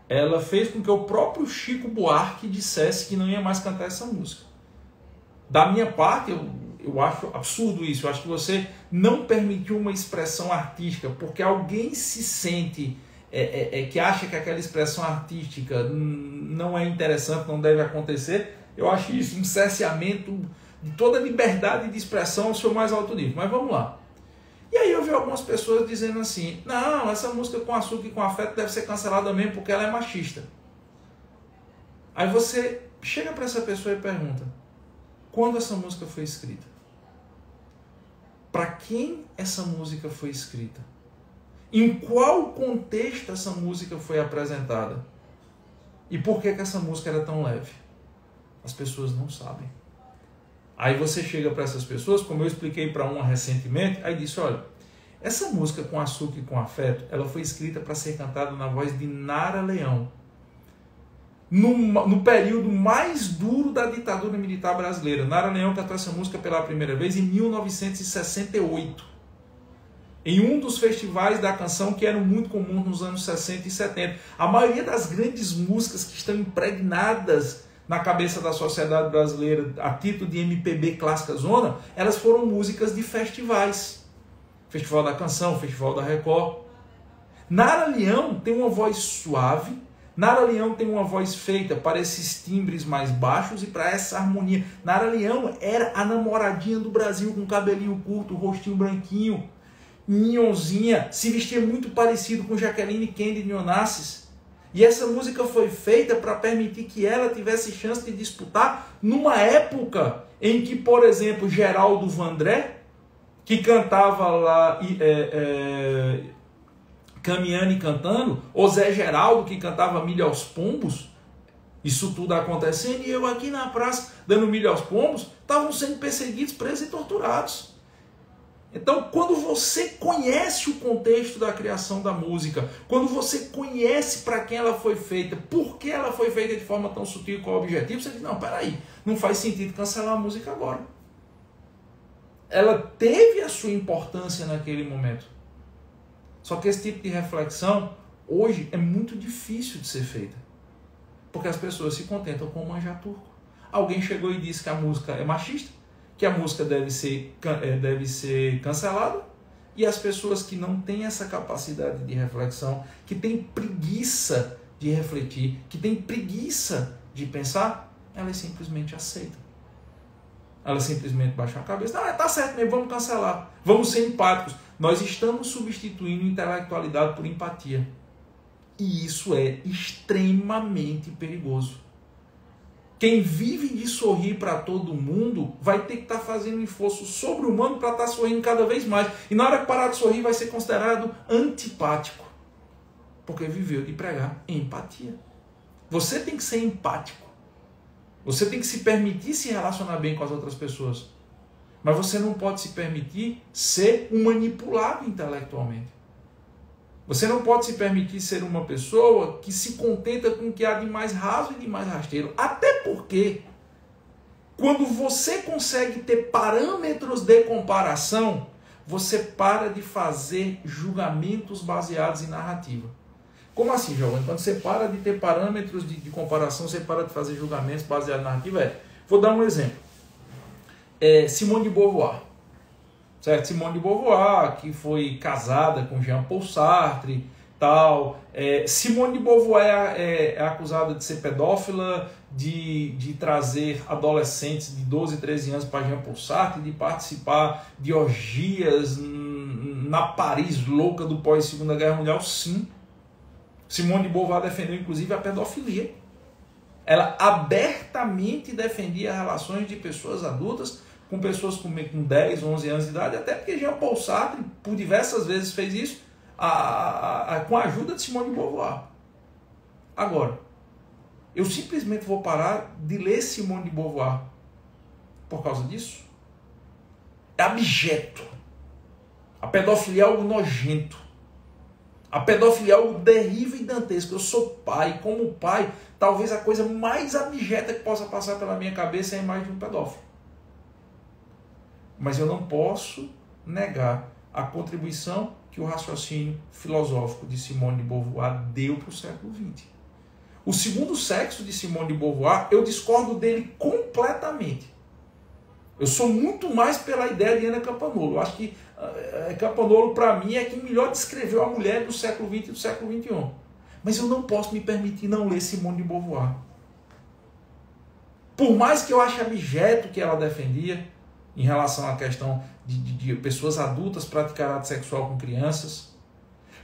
ela fez com que o próprio Chico Buarque dissesse que não ia mais cantar essa música. Da minha parte, eu acho absurdo isso. Eu acho que você não permitiu uma expressão artística porque alguém se sente, que acha que aquela expressão artística não é interessante, não deve acontecer. Eu acho isso um cerceamento de toda a liberdade de expressão ao seu mais alto nível. Mas vamos lá. E aí eu vi algumas pessoas dizendo assim, não, essa música Com Açúcar e Com Afeto deve ser cancelada mesmo porque ela é machista. Aí você chega para essa pessoa e pergunta, quando essa música foi escrita? Para quem essa música foi escrita? Em qual contexto essa música foi apresentada? E por que essa música era tão leve? As pessoas não sabem. Aí você chega para essas pessoas, como eu expliquei para uma recentemente, aí disse, olha, essa música Com Açúcar e Com Afeto, ela foi escrita para ser cantada na voz de Nara Leão, no período mais duro da ditadura militar brasileira. Nara Leão cantou essa música pela primeira vez em 1968, em um dos festivais da canção que eram muito comuns nos anos 60 e 70. A maioria das grandes músicas que estão impregnadas na cabeça da sociedade brasileira, a título de MPB clássica zona, elas foram músicas de festivais. Festival da Canção, Festival da Record. Nara Leão tem uma voz suave, Nara Leão tem uma voz feita para esses timbres mais baixos e para essa harmonia. Nara Leão era a namoradinha do Brasil, com cabelinho curto, rostinho branquinho, minhonzinha, se vestia muito parecido com Jaqueline Kennedy Onassis. E essa música foi feita para permitir que ela tivesse chance de disputar numa época em que, por exemplo, Geraldo Vandré, que cantava lá Caminhando e Cantando, ou Zé Geraldo, que cantava Milho aos Pombos, isso tudo acontecendo, e eu aqui na praça dando milho aos pombos, estavam sendo perseguidos, presos e torturados. Então, quando você conhece o contexto da criação da música, quando você conhece para quem ela foi feita, por que ela foi feita de forma tão sutil e qual o objetivo, você diz, não, peraí, não faz sentido cancelar a música agora. Ela teve a sua importância naquele momento. Só que esse tipo de reflexão, hoje, é muito difícil de ser feita. Porque as pessoas se contentam com o manjar turco. Alguém chegou e disse que a música é machista, que a música deve ser cancelada, e as pessoas que não têm essa capacidade de reflexão, que têm preguiça de refletir, que têm preguiça de pensar, elas simplesmente aceitam. Elas simplesmente baixam a cabeça, não, tá certo mesmo, vamos cancelar, vamos ser empáticos. Nós estamos substituindo intelectualidade por empatia. E isso é extremamente perigoso. Quem vive de sorrir para todo mundo vai ter que estar fazendo um esforço sobre-humano para estar sorrindo cada vez mais. E na hora que parar de sorrir vai ser considerado antipático. Porque viveu de pregar empatia. Você tem que ser empático. Você tem que se permitir se relacionar bem com as outras pessoas. Mas você não pode se permitir ser um manipulado intelectualmente. Você não pode se permitir ser uma pessoa que se contenta com o que há de mais raso e de mais rasteiro. Até porque, quando você consegue ter parâmetros de comparação, você para de fazer julgamentos baseados em narrativa. Como assim, Giovanni? Quando você para de ter parâmetros de comparação, você para de fazer julgamentos baseados em narrativa? Vou dar um exemplo. Simone de Beauvoir. Certo? Simone de Beauvoir, que foi casada com Jean-Paul Sartre, tal. Simone de Beauvoir é acusada de ser pedófila, de trazer adolescentes de 12, 13 anos para Jean-Paul Sartre, de participar de orgias na Paris louca do pós-Segunda Guerra Mundial. Sim. Simone de Beauvoir defendeu, inclusive, a pedofilia. Ela abertamente defendia relações de pessoas adultas com pessoas com 10, 11 anos de idade, até porque Jean-Paul Sartre, por diversas vezes, fez isso com a ajuda de Simone de Beauvoir. Agora, eu simplesmente vou parar de ler Simone de Beauvoir por causa disso? É abjeto. A pedofilia é algo nojento. A pedofilia é algo terrível e dantesco. Eu sou pai, como pai, talvez a coisa mais abjeta que possa passar pela minha cabeça é a imagem de um pedófilo. Mas eu não posso negar a contribuição que o raciocínio filosófico de Simone de Beauvoir deu para o século XX. O segundo sexo de Simone de Beauvoir, eu discordo dele completamente. Eu sou muito mais pela ideia de Ana Campanolo. Eu acho que Campanolo, para mim, é quem melhor descreveu a mulher do século XX e do século XXI. Mas eu não posso me permitir não ler Simone de Beauvoir. Por mais que eu ache abjeto o que ela defendia, em relação à questão de pessoas adultas praticarem ato sexual com crianças.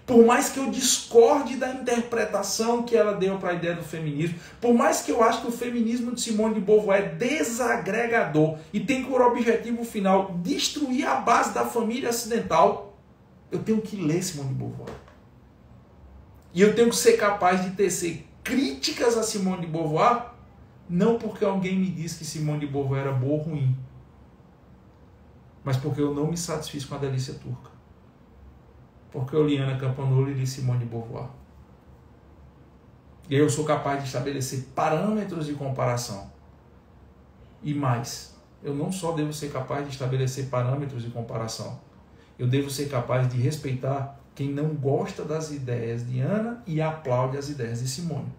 Por mais que eu discorde da interpretação que ela deu para a ideia do feminismo, por mais que eu acho que o feminismo de Simone de Beauvoir é desagregador e tem por objetivo final destruir a base da família ocidental, eu tenho que ler Simone de Beauvoir. E eu tenho que ser capaz de tecer críticas a Simone de Beauvoir, não porque alguém me disse que Simone de Beauvoir era boa ou ruim, mas porque eu não me satisfiz com a delícia turca. Porque eu li Ana Campanolo e li Simone de Beauvoir. E aí eu sou capaz de estabelecer parâmetros de comparação. E mais, eu não só devo ser capaz de estabelecer parâmetros de comparação, eu devo ser capaz de respeitar quem não gosta das ideias de Ana e aplaude as ideias de Simone.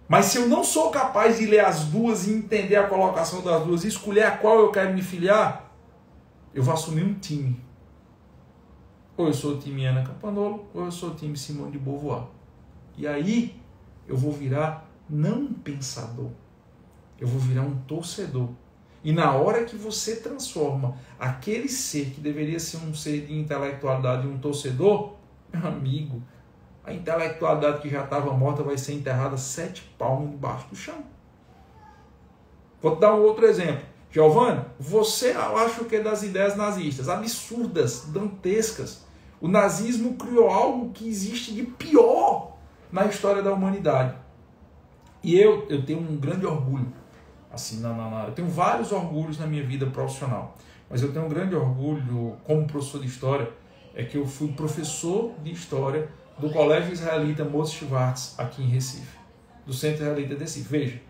Mas se eu não sou capaz de ler as duas e entender a colocação das duas e escolher a qual eu quero me filiar, eu vou assumir um time. Ou eu sou o time Ana Campanolo, ou eu sou o time Simone de Beauvoir. E aí eu vou virar não um pensador, eu vou virar um torcedor. E na hora que você transforma aquele ser que deveria ser um ser de intelectualidade em um torcedor, meu amigo, a intelectualidade que já estava morta vai ser enterrada 7 palmos debaixo do chão. Vou te dar um outro exemplo. Giovanni, você acha o que das ideias nazistas? Absurdas, dantescas. O nazismo criou algo que existe de pior na história da humanidade. E eu tenho um grande orgulho. Assim, eu tenho vários orgulhos na minha vida profissional. Mas eu tenho um grande orgulho como professor de história, é que eu fui professor de história do Colégio Israelita Moses Schwartz, aqui em Recife. Do Centro Israelita de Recife. Veja,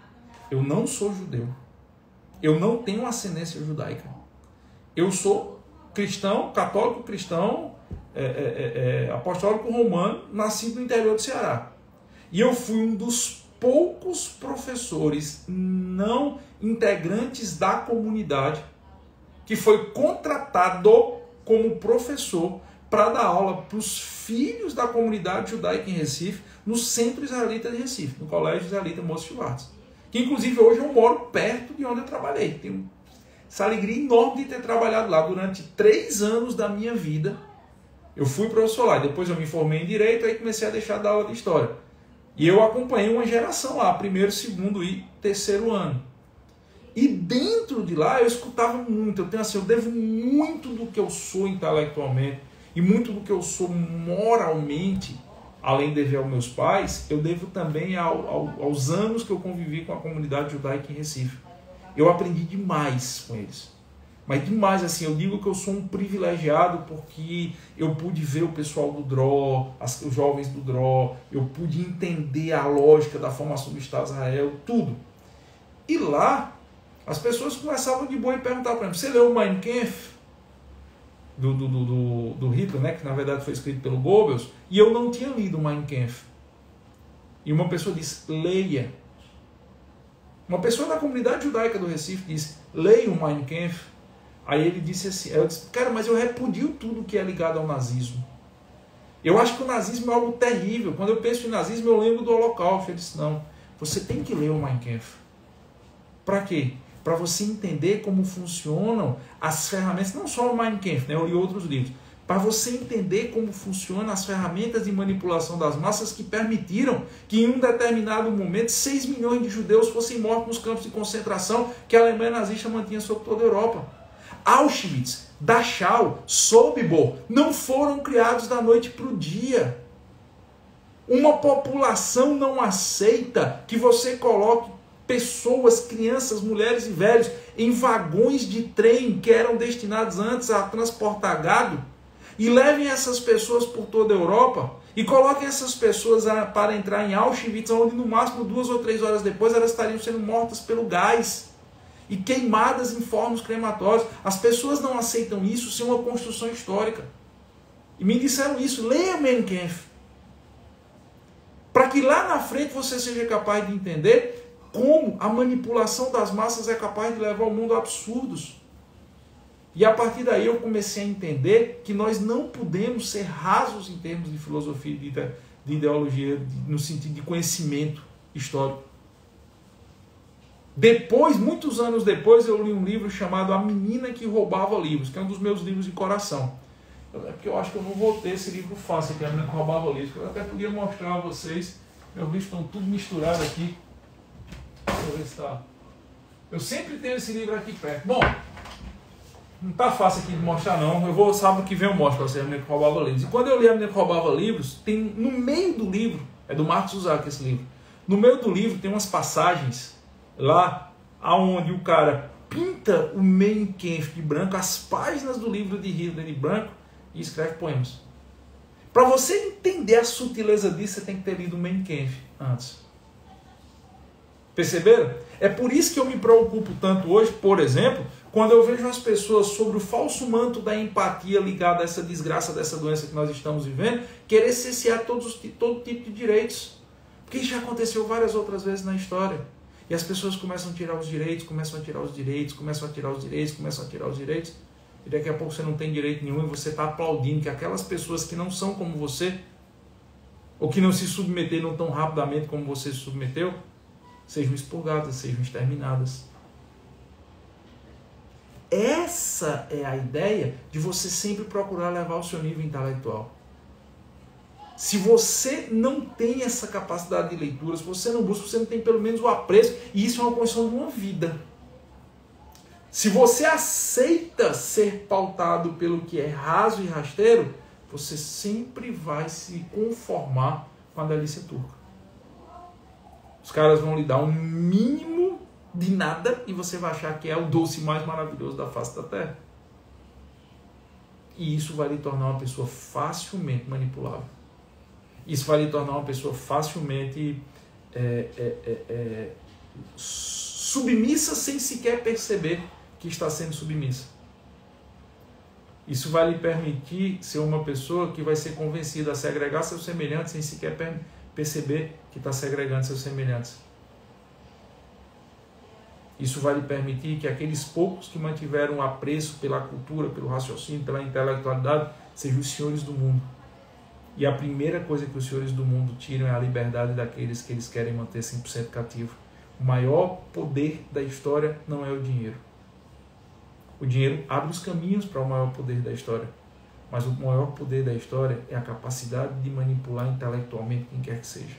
eu não sou judeu. Eu não tenho ascendência judaica. Eu sou cristão, católico cristão, apostólico romano, nascido no interior do Ceará. E eu fui um dos poucos professores não integrantes da comunidade que foi contratado como professor para dar aula para os filhos da comunidade judaica em Recife, no Centro Israelita de Recife, no Colégio Israelita Moses Schwartz. Que inclusive hoje eu moro perto de onde eu trabalhei. Tenho essa alegria enorme de ter trabalhado lá durante 3 anos da minha vida. Eu fui professor lá, depois eu me formei em Direito, aí comecei a deixar de dar aula de História. E eu acompanhei uma geração lá, 1º, 2º e 3º ano. E dentro de lá eu escutava muito, eu devo muito do que eu sou intelectualmente e muito do que eu sou moralmente, além de dever aos meus pais, eu devo também aos anos que eu convivi com a comunidade judaica em Recife. Eu aprendi demais com eles. Mas demais, assim, eu digo que eu sou um privilegiado porque eu pude ver o pessoal do DRO, os jovens do DRO, eu pude entender a lógica da formação do Estado de Israel, tudo. E lá, as pessoas começavam de boa e perguntavam para mim, você leu o Mein Kampf? Do Hitler, né, que na verdade foi escrito pelo Goebbels, e eu não tinha lido o Mein Kampf. E uma pessoa disse, leia. Uma pessoa da comunidade judaica do Recife disse, leia o Mein Kampf. Aí ele disse assim, eu disse, cara, mas eu repudio tudo que é ligado ao nazismo. Eu acho que o nazismo é algo terrível. Quando eu penso em nazismo, eu lembro do Holocausto. Ele disse, não, você tem que ler o Mein Kampf. Para quê? Para você entender como funcionam as ferramentas, não só o Mein Kampf, né, eu li outros livros, para você entender como funcionam as ferramentas de manipulação das massas que permitiram que em um determinado momento 6 milhões de judeus fossem mortos nos campos de concentração que a Alemanha nazista mantinha sobre toda a Europa. Auschwitz, Dachau, Sobibor não foram criados da noite para o dia. Uma população não aceita que você coloque pessoas, crianças, mulheres e velhos em vagões de trem que eram destinados antes a transportar gado e levem essas pessoas por toda a Europa e coloquem essas pessoas para entrar em Auschwitz, onde no máximo 2 ou 3 horas depois elas estariam sendo mortas pelo gás e queimadas em fornos crematórios. As pessoas não aceitam isso sem uma construção histórica. E me disseram isso, leia Mein Kampf. Para que lá na frente você seja capaz de entender como a manipulação das massas é capaz de levar o mundo a absurdos. E a partir daí eu comecei a entender que nós não podemos ser rasos em termos de filosofia, de ideologia, no sentido de conhecimento histórico. Depois, muitos anos depois, eu li um livro chamado A Menina que Roubava Livros, que é um dos meus livros de coração. É porque eu acho que eu não vou ter esse livro fácil, que é A Menina que Roubava Livros. Eu até podia mostrar a vocês. Meus livros estão tudo misturado aqui. Deixa eu ver se está. Eu sempre tenho esse livro aqui perto. Bom, não está fácil aqui de mostrar não. Eu vou, sábado que vem eu mostro para vocês A Menina que Roubava Livros. E quando eu li A Menina que Roubava Livros, tem no meio do livro, é do Marcos Zusak esse livro, no meio do livro tem umas passagens lá aonde o cara pinta o Mein Kampf de branco, as páginas do livro de Hitler de branco, e escreve poemas. Para você entender a sutileza disso, você tem que ter lido o Mein Kampf antes. Perceberam? É por isso que eu me preocupo tanto hoje, por exemplo, quando eu vejo as pessoas sobre o falso manto da empatia ligada a essa desgraça dessa doença que nós estamos vivendo, querer cessear todo tipo de direitos. Porque isso já aconteceu várias outras vezes na história. E as pessoas começam a tirar os direitos, começam a tirar os direitos, começam a tirar os direitos, começam a tirar os direitos. E daqui a pouco você não tem direito nenhum e você está aplaudindo que aquelas pessoas que não são como você, ou que não se submeteram tão rapidamente como você se submeteu, sejam expurgadas, sejam exterminadas. Essa é a ideia de você sempre procurar levar o seu nível intelectual. Se você não tem essa capacidade de leitura, se você não busca, você não tem pelo menos o apreço, e isso é uma condição de uma vida. Se você aceita ser pautado pelo que é raso e rasteiro, você sempre vai se conformar com a delícia turca. Os caras vão lhe dar um mínimo de nada e você vai achar que é o doce mais maravilhoso da face da terra. E isso vai lhe tornar uma pessoa facilmente manipulável. Isso vai lhe tornar uma pessoa facilmente submissa sem sequer perceber que está sendo submissa. Isso vai lhe permitir ser uma pessoa que vai ser convencida a segregar seus semelhantes sem sequer perceber que está segregando seus semelhantes. Isso vai lhe permitir que aqueles poucos que mantiveram apreço pela cultura, pelo raciocínio, pela intelectualidade, sejam os senhores do mundo. E a primeira coisa que os senhores do mundo tiram é a liberdade daqueles que eles querem manter 100% cativo. O maior poder da história não é o dinheiro. O dinheiro abre os caminhos para o maior poder da história. Mas o maior poder da história é a capacidade de manipular intelectualmente quem quer que seja.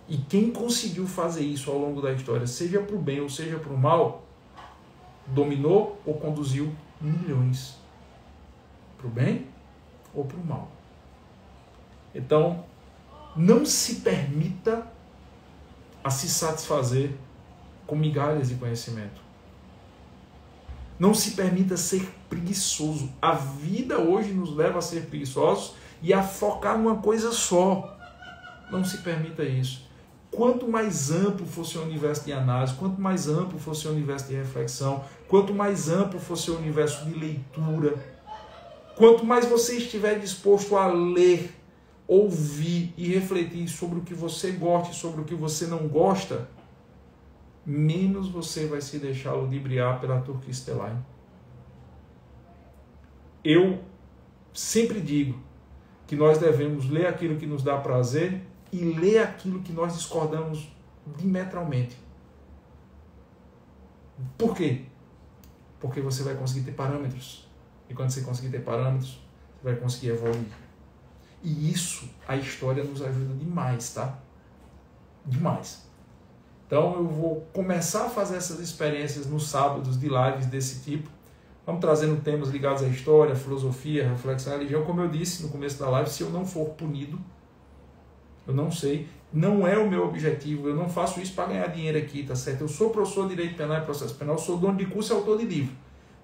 E quem conseguiu fazer isso ao longo da história, seja para o bem ou seja para o mal, dominou ou conduziu milhões. Para o bem ou para o mal. Então, não se permita a se satisfazer com migalhas de conhecimento. Não se permita ser preguiçoso. A vida hoje nos leva a ser preguiçosos e a focar numa coisa só. Não se permita isso. Quanto mais amplo for seu universo de análise, quanto mais amplo for seu universo de reflexão, quanto mais amplo for seu universo de leitura, quanto mais você estiver disposto a ler, ouvir e refletir sobre o que você gosta e sobre o que você não gosta, menos você vai se deixar ludibriar pela Turkish Airlines. Eu sempre digo que nós devemos ler aquilo que nos dá prazer e ler aquilo que nós discordamos diametralmente. Por quê? Porque você vai conseguir ter parâmetros. E quando você conseguir ter parâmetros, você vai conseguir evoluir. E isso, a história nos ajuda demais, tá? Demais. Então eu vou começar a fazer essas experiências nos sábados de lives desse tipo. Vamos trazendo temas ligados à história, filosofia, reflexão, religião. Como eu disse no começo da live, se eu não for punido, eu não sei, não é o meu objetivo, eu não faço isso para ganhar dinheiro aqui, tá certo? Eu sou professor de Direito Penal e Processo Penal, sou dono de curso e autor de livro.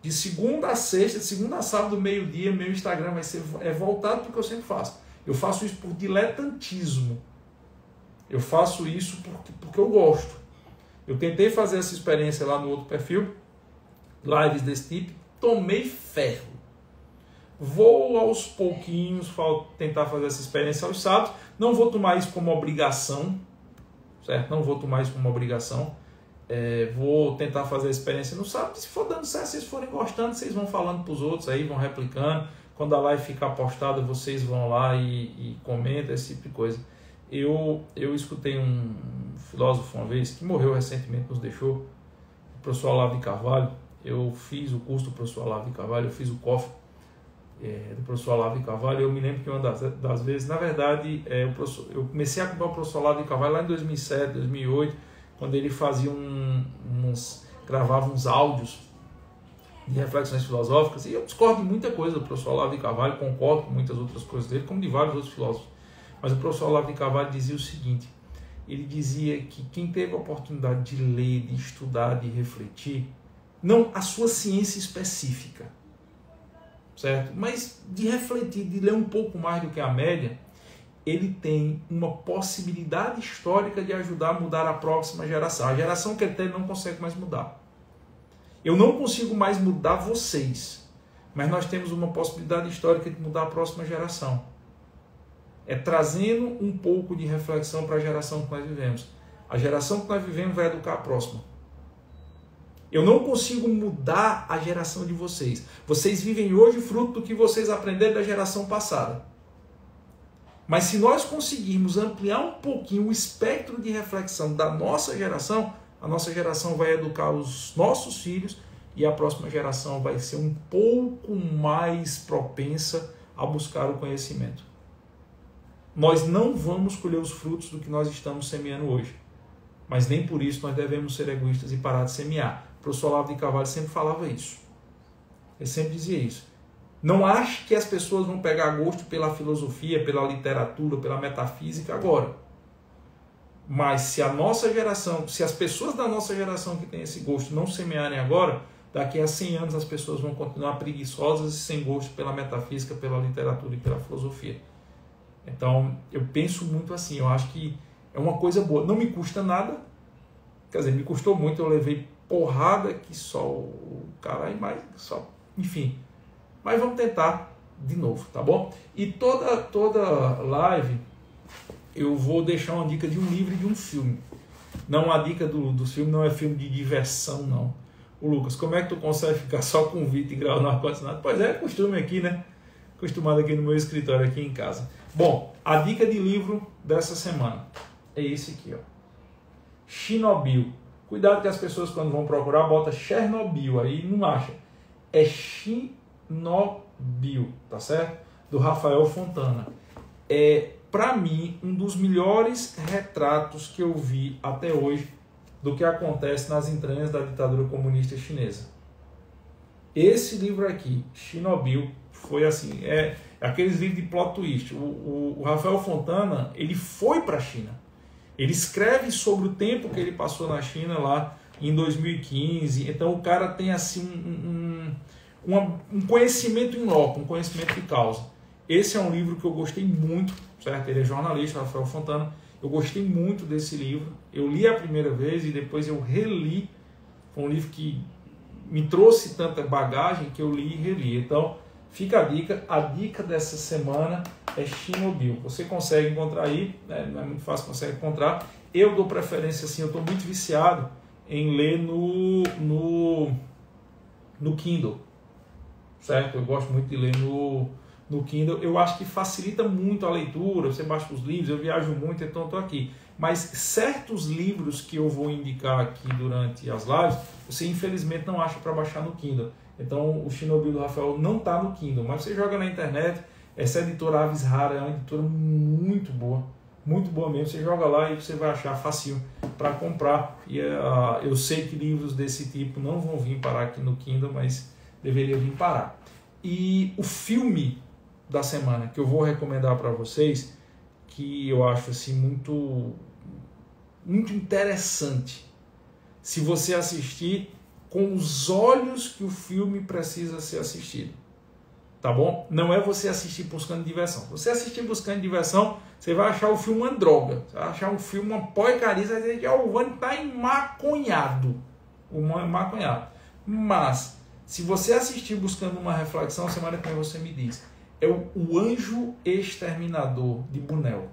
De segunda a sexta, de segunda a sábado, meio-dia, meu Instagram vai ser voltado para o que eu sempre faço. Eu faço isso por diletantismo. Eu faço isso porque eu gosto. Eu tentei fazer essa experiência lá no outro perfil, lives desse tipo, tomei ferro. Vou aos pouquinhos tentar fazer essa experiência aos sábados. Não vou tomar isso como obrigação, certo? Não vou tomar isso como obrigação. Vou tentar fazer a experiência no sábado. Se for dando certo, vocês forem gostando, vocês vão falando para os outros aí, vão replicando. Quando a live ficar postada, vocês vão lá e comentam, esse tipo de coisa. Eu escutei um filósofo uma vez, que morreu recentemente, nos deixou, o professor Olavo de Carvalho. Eu fiz o curso do professor Olavo de Carvalho, eu fiz o COF do professor Olavo de Carvalho. Eu me lembro que uma das vezes, na verdade, eu comecei a acompanhar o professor Olavo de Carvalho lá em 2007, 2008, quando ele fazia gravava uns áudios de reflexões filosóficas, e eu discordo de muita coisa do professor Olavo de Carvalho, concordo com muitas outras coisas dele, como de vários outros filósofos, mas o professor Olavo de Carvalho dizia o seguinte: ele dizia que quem teve a oportunidade de ler, de estudar, de refletir, não a sua ciência específica, certo? Mas de refletir, de ler um pouco mais do que a média, ele tem uma possibilidade histórica de ajudar a mudar a próxima geração. A geração que ele tem não consegue mais mudar. Eu não consigo mais mudar vocês, mas nós temos uma possibilidade histórica de mudar a próxima geração. É trazendo um pouco de reflexão para a geração que nós vivemos. A geração que nós vivemos vai educar a próxima. Eu não consigo mudar a geração de vocês. Vocês vivem hoje fruto do que vocês aprenderam da geração passada. Mas se nós conseguirmos ampliar um pouquinho o espectro de reflexão da nossa geração, a nossa geração vai educar os nossos filhos e a próxima geração vai ser um pouco mais propensa a buscar o conhecimento. Nós não vamos colher os frutos do que nós estamos semeando hoje. Mas nem por isso nós devemos ser egoístas e parar de semear. O professor Olavo de Carvalho sempre falava isso. Ele sempre dizia isso. Não ache que as pessoas vão pegar gosto pela filosofia, pela literatura, pela metafísica agora. Mas se a nossa geração, se as pessoas da nossa geração que têm esse gosto não semearem agora, daqui a 100 anos as pessoas vão continuar preguiçosas e sem gosto pela metafísica, pela literatura e pela filosofia. Então, eu penso muito assim, eu acho que é uma coisa boa. Não me custa nada, quer dizer, me custou muito, eu levei porrada que só o caralho, mas só, enfim. Mas vamos tentar de novo, tá bom? E toda live eu vou deixar uma dica de um livro e de um filme. Não, a dica do filme não é filme de diversão, não. O Lucas, como é que tu consegue ficar só com 20 graus no ar-condicionado? Pois é costume aqui, né? Acostumado aqui no meu escritório, aqui em casa. Bom, a dica de livro dessa semana é esse aqui, ó. Chernobyl. Cuidado que as pessoas, quando vão procurar, botam Chernobyl, aí não acha. É Chernobyl, tá certo? Do Rafael Fontana. É, para mim, um dos melhores retratos que eu vi até hoje do que acontece nas entranhas da ditadura comunista chinesa. Esse livro aqui, Chernobyl, foi assim, aqueles livros de plot twist. O Rafael Fontana, ele foi para a China. Ele escreve sobre o tempo que ele passou na China lá em 2015. Então o cara tem assim um conhecimento in loco, um conhecimento de causa. Esse é um livro que eu gostei muito, certo? Ele é jornalista, Rafael Fontana. Eu gostei muito desse livro. Eu li a primeira vez e depois eu reli. Foi um livro que me trouxe tanta bagagem que eu li e reli. Então, fica a dica. A dica dessa semana é Chernobyl. Você consegue encontrar aí, né? Não é muito fácil, consegue encontrar. Eu dou preferência, assim, eu estou muito viciado em ler no Kindle, certo? Eu gosto muito de ler no Kindle. Eu acho que facilita muito a leitura, você baixa os livros, eu viajo muito, então estou aqui. Mas certos livros que eu vou indicar aqui durante as lives, você infelizmente não acha para baixar no Kindle. Então o Chernobyl do Rafael não está no Kindle, mas você joga na internet. Essa editora Aves Rara é uma editora muito boa mesmo. Você joga lá e você vai achar fácil para comprar. E eu sei que livros desse tipo não vão vir parar aqui no Kindle, mas deveria vir parar. E o filme da semana que eu vou recomendar para vocês, que eu acho assim muito interessante, se você assistir com os olhos que o filme precisa ser assistido, tá bom? Não é você assistir buscando diversão. Se você assistir buscando diversão, você vai achar o filme uma droga, você vai achar um filme uma porcaria, você vai dizer que o Vani tá emaconhado, mas se você assistir buscando uma reflexão, semana que vem você me diz. É o Anjo Exterminador, de Buñuel.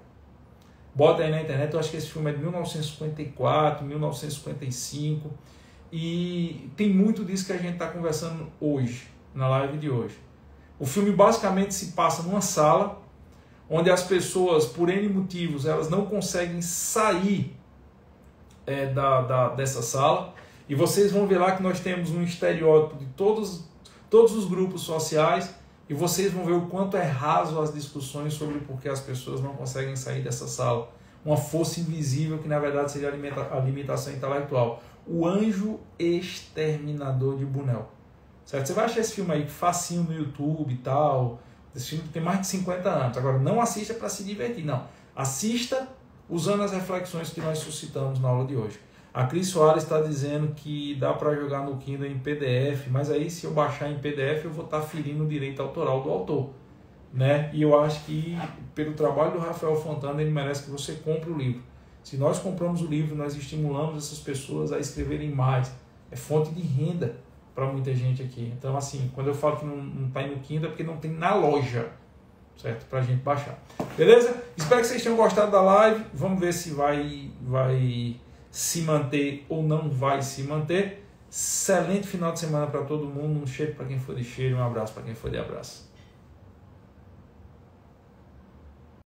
Bota aí na internet, eu acho que esse filme é de 1954, 1955. E tem muito disso que a gente está conversando hoje, na live de hoje. O filme basicamente se passa numa sala onde as pessoas, por N motivos, elas não conseguem sair dessa sala. E vocês vão ver lá que nós temos um estereótipo de todos os grupos sociais, e vocês vão ver o quanto é raso as discussões sobre por que as pessoas não conseguem sair dessa sala. Uma força invisível que na verdade seria a limitação intelectual. O Anjo Exterminador de Buñuel. Certo? Você vai achar esse filme aí facinho no YouTube e tal. Esse filme tem mais de 50 anos. Agora, não assista para se divertir, não. Assista usando as reflexões que nós suscitamos na aula de hoje. A Cris Soares está dizendo que dá para jogar no Kindle em PDF, mas aí se eu baixar em PDF eu vou estar ferindo o direito autoral do autor, né? E eu acho que pelo trabalho do Rafael Fontana ele merece que você compre o livro. Se nós compramos o livro, nós estimulamos essas pessoas a escreverem mais. É fonte de renda para muita gente aqui. Então assim, quando eu falo que não está indo no Kindle é porque não tem na loja, certo? Para a gente baixar. Beleza? Espero que vocês tenham gostado da live. Vamos ver se vai se manter ou não vai se manter. Excelente final de semana para todo mundo. Um cheiro para quem for de cheiro, um abraço para quem for de abraço.